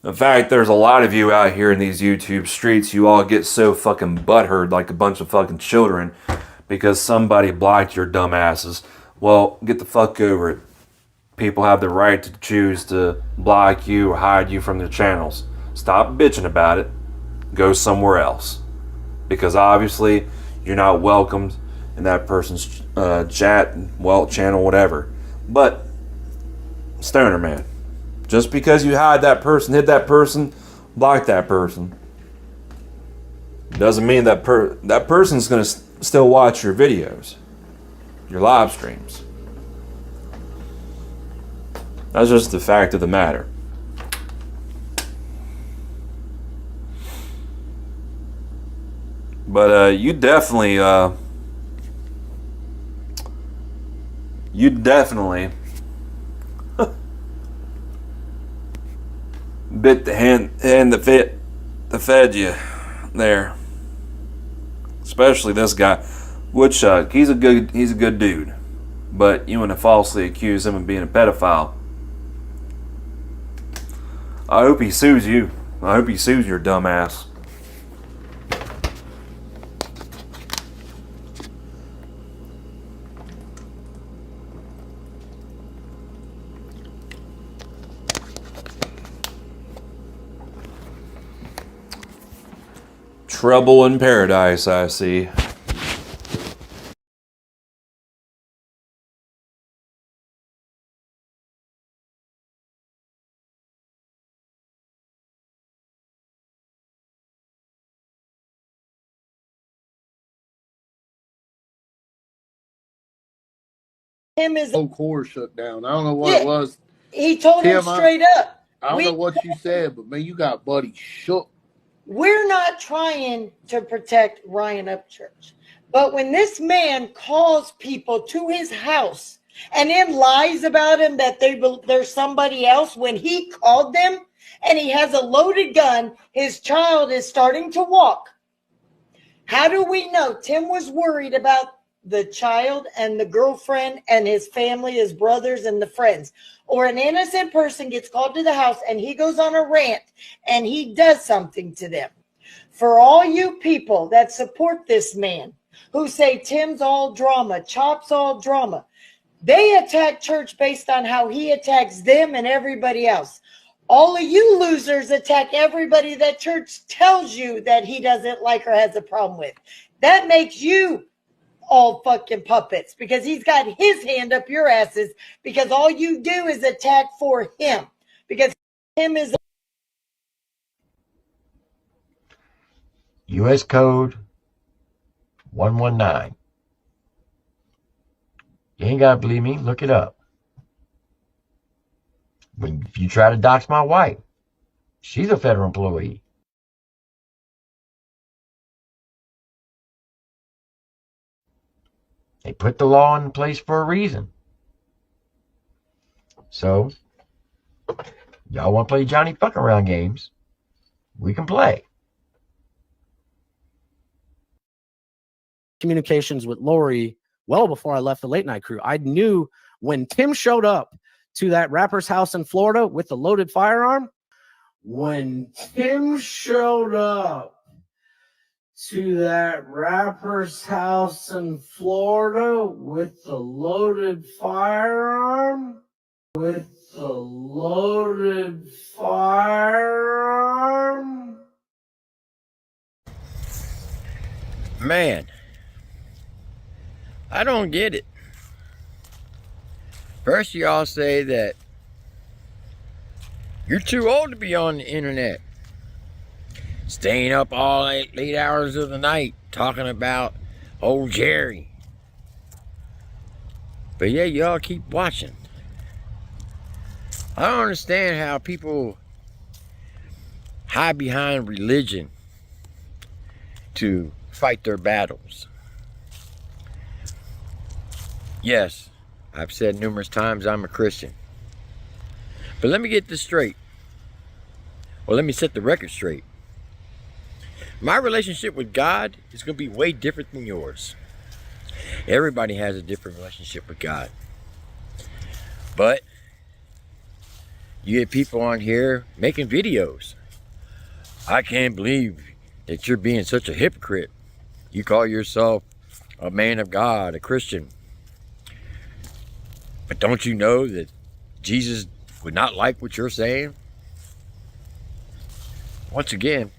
N: In fact, there's a lot of you out here in these YouTube streets, you all get so fucking butthurt like a bunch of fucking children because somebody blocked your dumb asses. Well, get the fuck over it. People have the right to choose to block you or hide you from their channels. Stop bitching about it. Go somewhere else. Because obviously, you're not welcomed in that person's chat, channel, whatever. But, Stoner Man, just because you hide that person, hit that person, block that person, doesn't mean that that person's going to still watch your videos, your live streams. That's just the fact of the matter. But you definitely bit the hand that fed you there. Especially this guy, Woodchuck. He's a good dude, but you want to falsely accuse him of being a pedophile. I hope he sues you. I hope he sues your dumb ass. Trouble in paradise, I see.
Q: Him is
R: whole core shut down. I don't know what
Q: Yeah,
R: it was.
Q: he told him
R: Tim,
Q: straight up.
R: I don't know what you said, but man, you got Buddy shook.
Q: We're not trying to protect Ryan Upchurch. But when this man calls people to his house and then lies about him that there's somebody else when he called them and he has a loaded gun, his child is starting to walk. How do we know? Tim was worried about the child and the girlfriend and his family, his brothers and the friends. Or an innocent person gets called to the house and he goes on a rant and he does something to them. For all you people that support this man, who say Tim's all drama, Chop's all drama, they attack church based on how he attacks them and everybody else. All of you losers attack everybody that church tells you that he doesn't like or has a problem with. That makes you all fucking puppets because he's got his hand up your asses because all you do is attack for him because him is
S: U.S. Code 119. You ain't got to believe me. Look it up. If you try to dox my wife, she's a federal employee. They put the law in place for a reason. So, y'all want to play Johnny fuck around games? We can play.
T: Communications with Lori well before I left the late night crew. I knew when Tim showed up to that rapper's house in Florida with the loaded firearm, when Tim showed up to that rapper's house in Florida with the loaded firearm,
E: Man, I don't get it. First, y'all say that you're too old to be on the internet, staying up all late hours of the night talking about old Jerry. But yeah, y'all keep watching. I don't understand how people hide behind religion to fight their battles. Yes, I've said numerous times I'm a Christian. But let me get this straight. Well, let me set the record straight. My relationship with God is going to be way different than yours. Everybody has a different relationship with God. But you get people on here making videos. I can't believe that you're being such a hypocrite. You call yourself a man of God, a Christian. But don't you know that Jesus would not like what you're saying? Once again,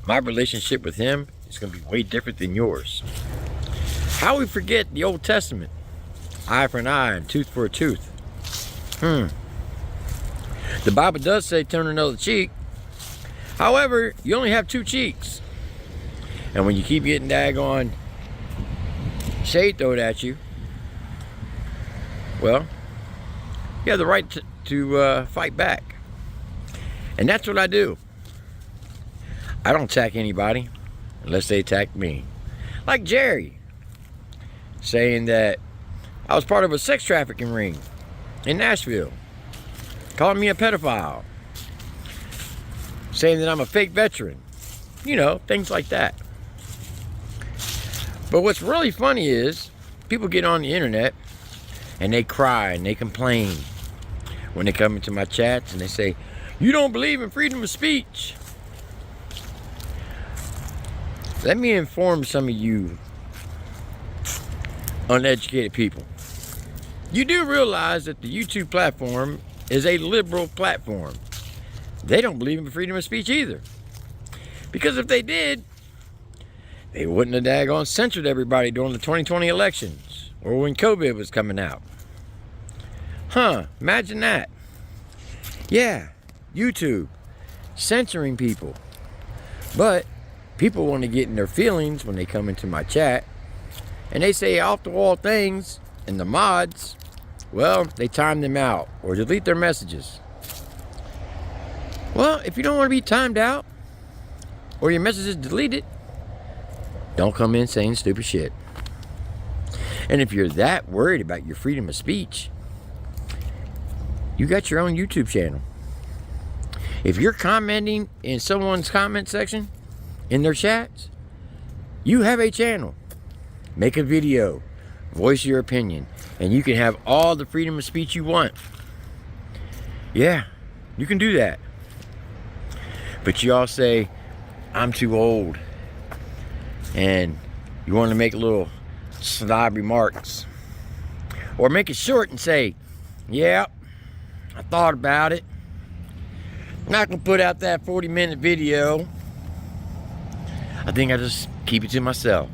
E: my relationship with him is going to be way different than yours. How we forget the Old Testament? Eye for an eye and tooth for a tooth. The Bible does say turn another cheek. However, you only have two cheeks. And when you keep getting daggone shade thrown at you, well, you have the right to fight back. And that's what I do. I don't attack anybody unless they attack me. Like Jerry, saying that I was part of a sex trafficking ring in Nashville, calling me a pedophile, saying that I'm a fake veteran, you know, things like that. But what's really funny is people get on the internet and they cry and they complain when they come into my chats and they say, you don't believe in freedom of speech. Let me inform some of you uneducated people. You do realize that the YouTube platform is a liberal platform. They don't believe in freedom of speech either. Because if they did, they wouldn't have daggone censored everybody during the 2020 elections or when COVID was coming out. Imagine that. Yeah, YouTube censoring people. But people want to get in their feelings when they come into my chat and they say off the wall things, and the mods, well, they time them out or delete their messages. Well, if you don't want to be timed out or your message is deleted, don't come in saying stupid shit. And if you're that worried about your freedom of speech, you got your own YouTube channel. If you're commenting in someone's comment section, in their chats, you have a channel. Make a video, voice your opinion, and you can have all the freedom of speech you want. Yeah, you can do that. But you all say, I'm too old. And you want to make little snob remarks. Or make it short and say, yeah, I thought about it. I'm not going to put out that 40-minute video. I think I just keep it to myself.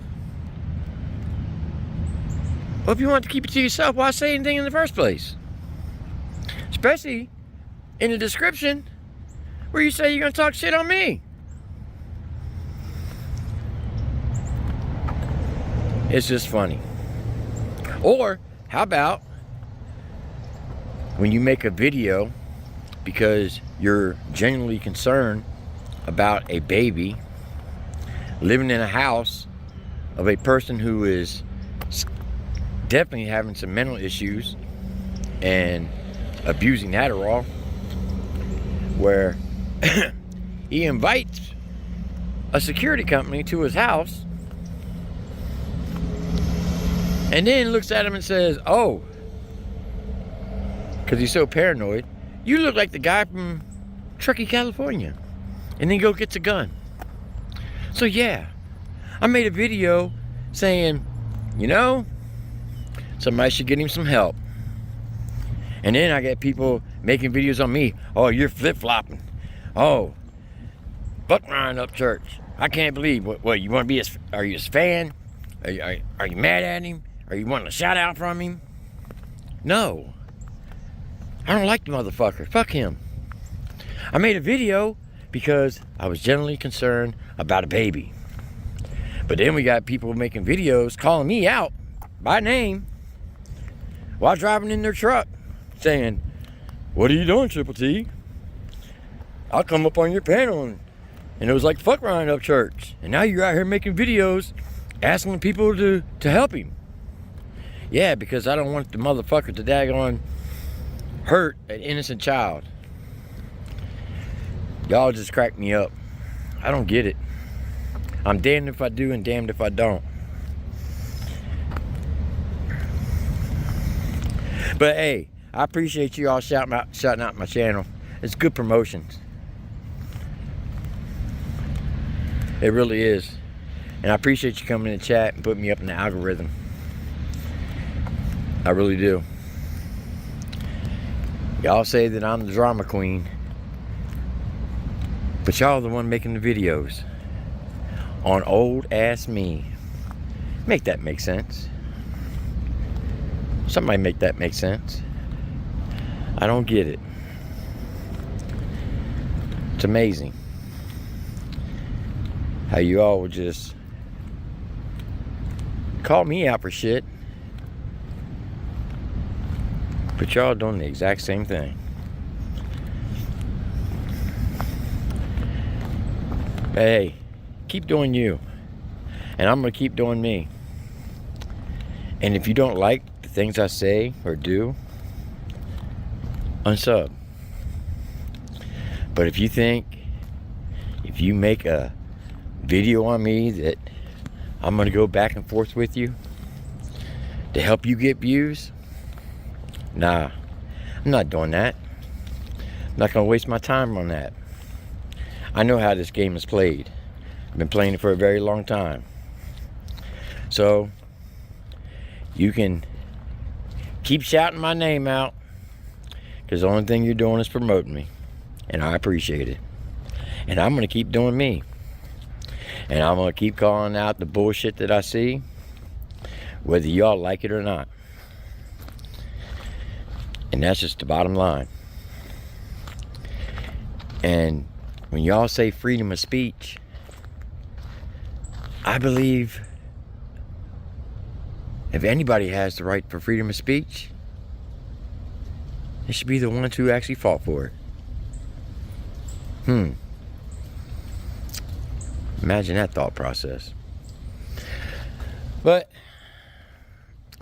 E: Well, if you want to keep it to yourself, why say anything in the first place? Especially in the description where you say you're going to talk shit on me. It's just funny. Or how about when you make a video because you're genuinely concerned about a baby living in a house of a person who is definitely having some mental issues, and abusing Adderall, where he invites a security company to his house and then looks at him and says, oh, because he's so paranoid, you look like the guy from Truckee, California. And then go gets a gun. So yeah, I made a video saying, you know, somebody should get him some help. And then I get people making videos on me. Oh, you're flip-flopping. Oh, fuck Ryan Upchurch. I can't believe, what you want to be his, are you his fan? Are you mad at him? Are you wanting a shout out from him? No. I don't like the motherfucker. Fuck him. I made a video because I was generally concerned about a baby. But then we got people making videos calling me out by name while driving in their truck, saying, what are you doing, Triple T? I'll come up on your panel. And it was like, fuck Ryan Upchurch. And now you're out here making videos asking people to help him. Yeah, because I don't want the motherfucker to daggone hurt an innocent child. Y'all just crack me up. I don't get it. I'm damned if I do and damned if I don't. But hey, I appreciate you all shouting out my channel. It's good promotions. It really is. And I appreciate you coming in the chat and putting me up in the algorithm. I really do. Y'all say that I'm the drama queen, but y'all are the one making the videos on old ass me. Make that make sense. Somebody make that make sense. I don't get it. It's amazing how you all would just call me out for shit, but y'all doing the exact same thing. But hey, keep doing you, and I'm gonna keep doing me. And if you don't like the things I say or do, unsub. But if you think, if you make a video on me that I'm gonna go back and forth with you to help you get views, nah, I'm not doing that. I'm not gonna waste my time on that. I know how this game is played. I've been playing it for a very long time. So you can keep shouting my name out, because the only thing you're doing is promoting me, and I appreciate it. And I'm gonna keep doing me, and I'm gonna keep calling out the bullshit that I see, whether y'all like it or not. And that's just the bottom line. And when y'all say freedom of speech, I believe if anybody has the right for freedom of speech, it should be the ones who actually fought for it. Imagine that thought process. But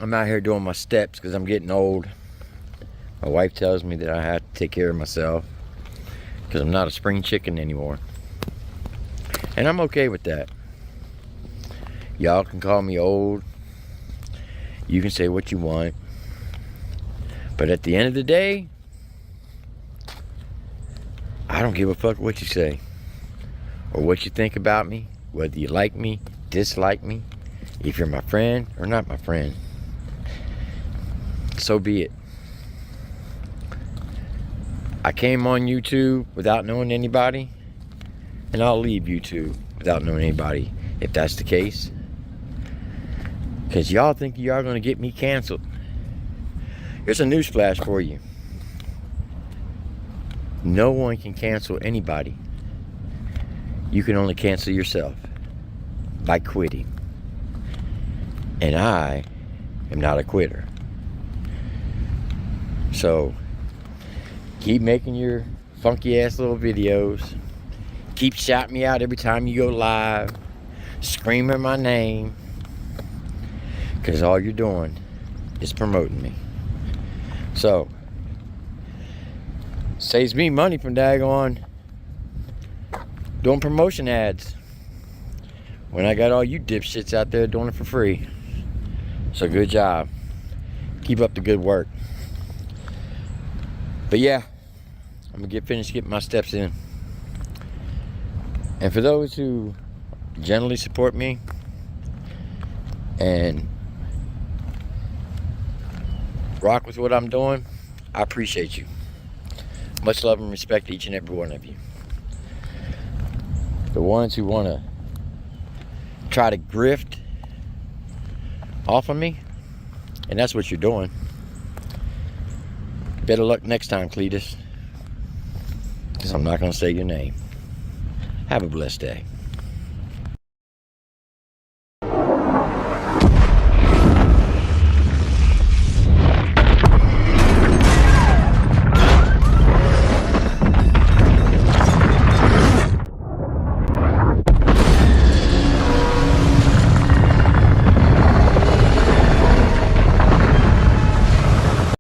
E: I'm out here doing my steps because I'm getting old. My wife tells me that I have to take care of myself because I'm not a spring chicken anymore. And I'm okay with that. Y'all can call me old. You can say what you want. But at the end of the day, I don't give a fuck what you say or what you think about me, whether you like me, dislike me, if you're my friend or not my friend. So be it. I came on YouTube without knowing anybody, and I'll leave YouTube without knowing anybody if that's the case. Because y'all think y'all going to get me canceled. Here's a newsflash for you. No one can cancel anybody. You can only cancel yourself by quitting. And I am not a quitter. So keep making your funky ass little videos. Keep shouting me out every time you go live. Screaming my name. Because all you're doing is promoting me. So, saves me money from daggone doing promotion ads when I got all you dipshits out there doing it for free. So good job. Keep up the good work. But yeah, I'm gonna finish getting my steps in. And for those who generally support me and rock with what I'm doing, I appreciate you. Much love and respect to each and every one of you. The ones who want to try to grift off of me, and that's what you're doing. Better luck next time, Cletus. Because I'm not going to say your name. Have a blessed day.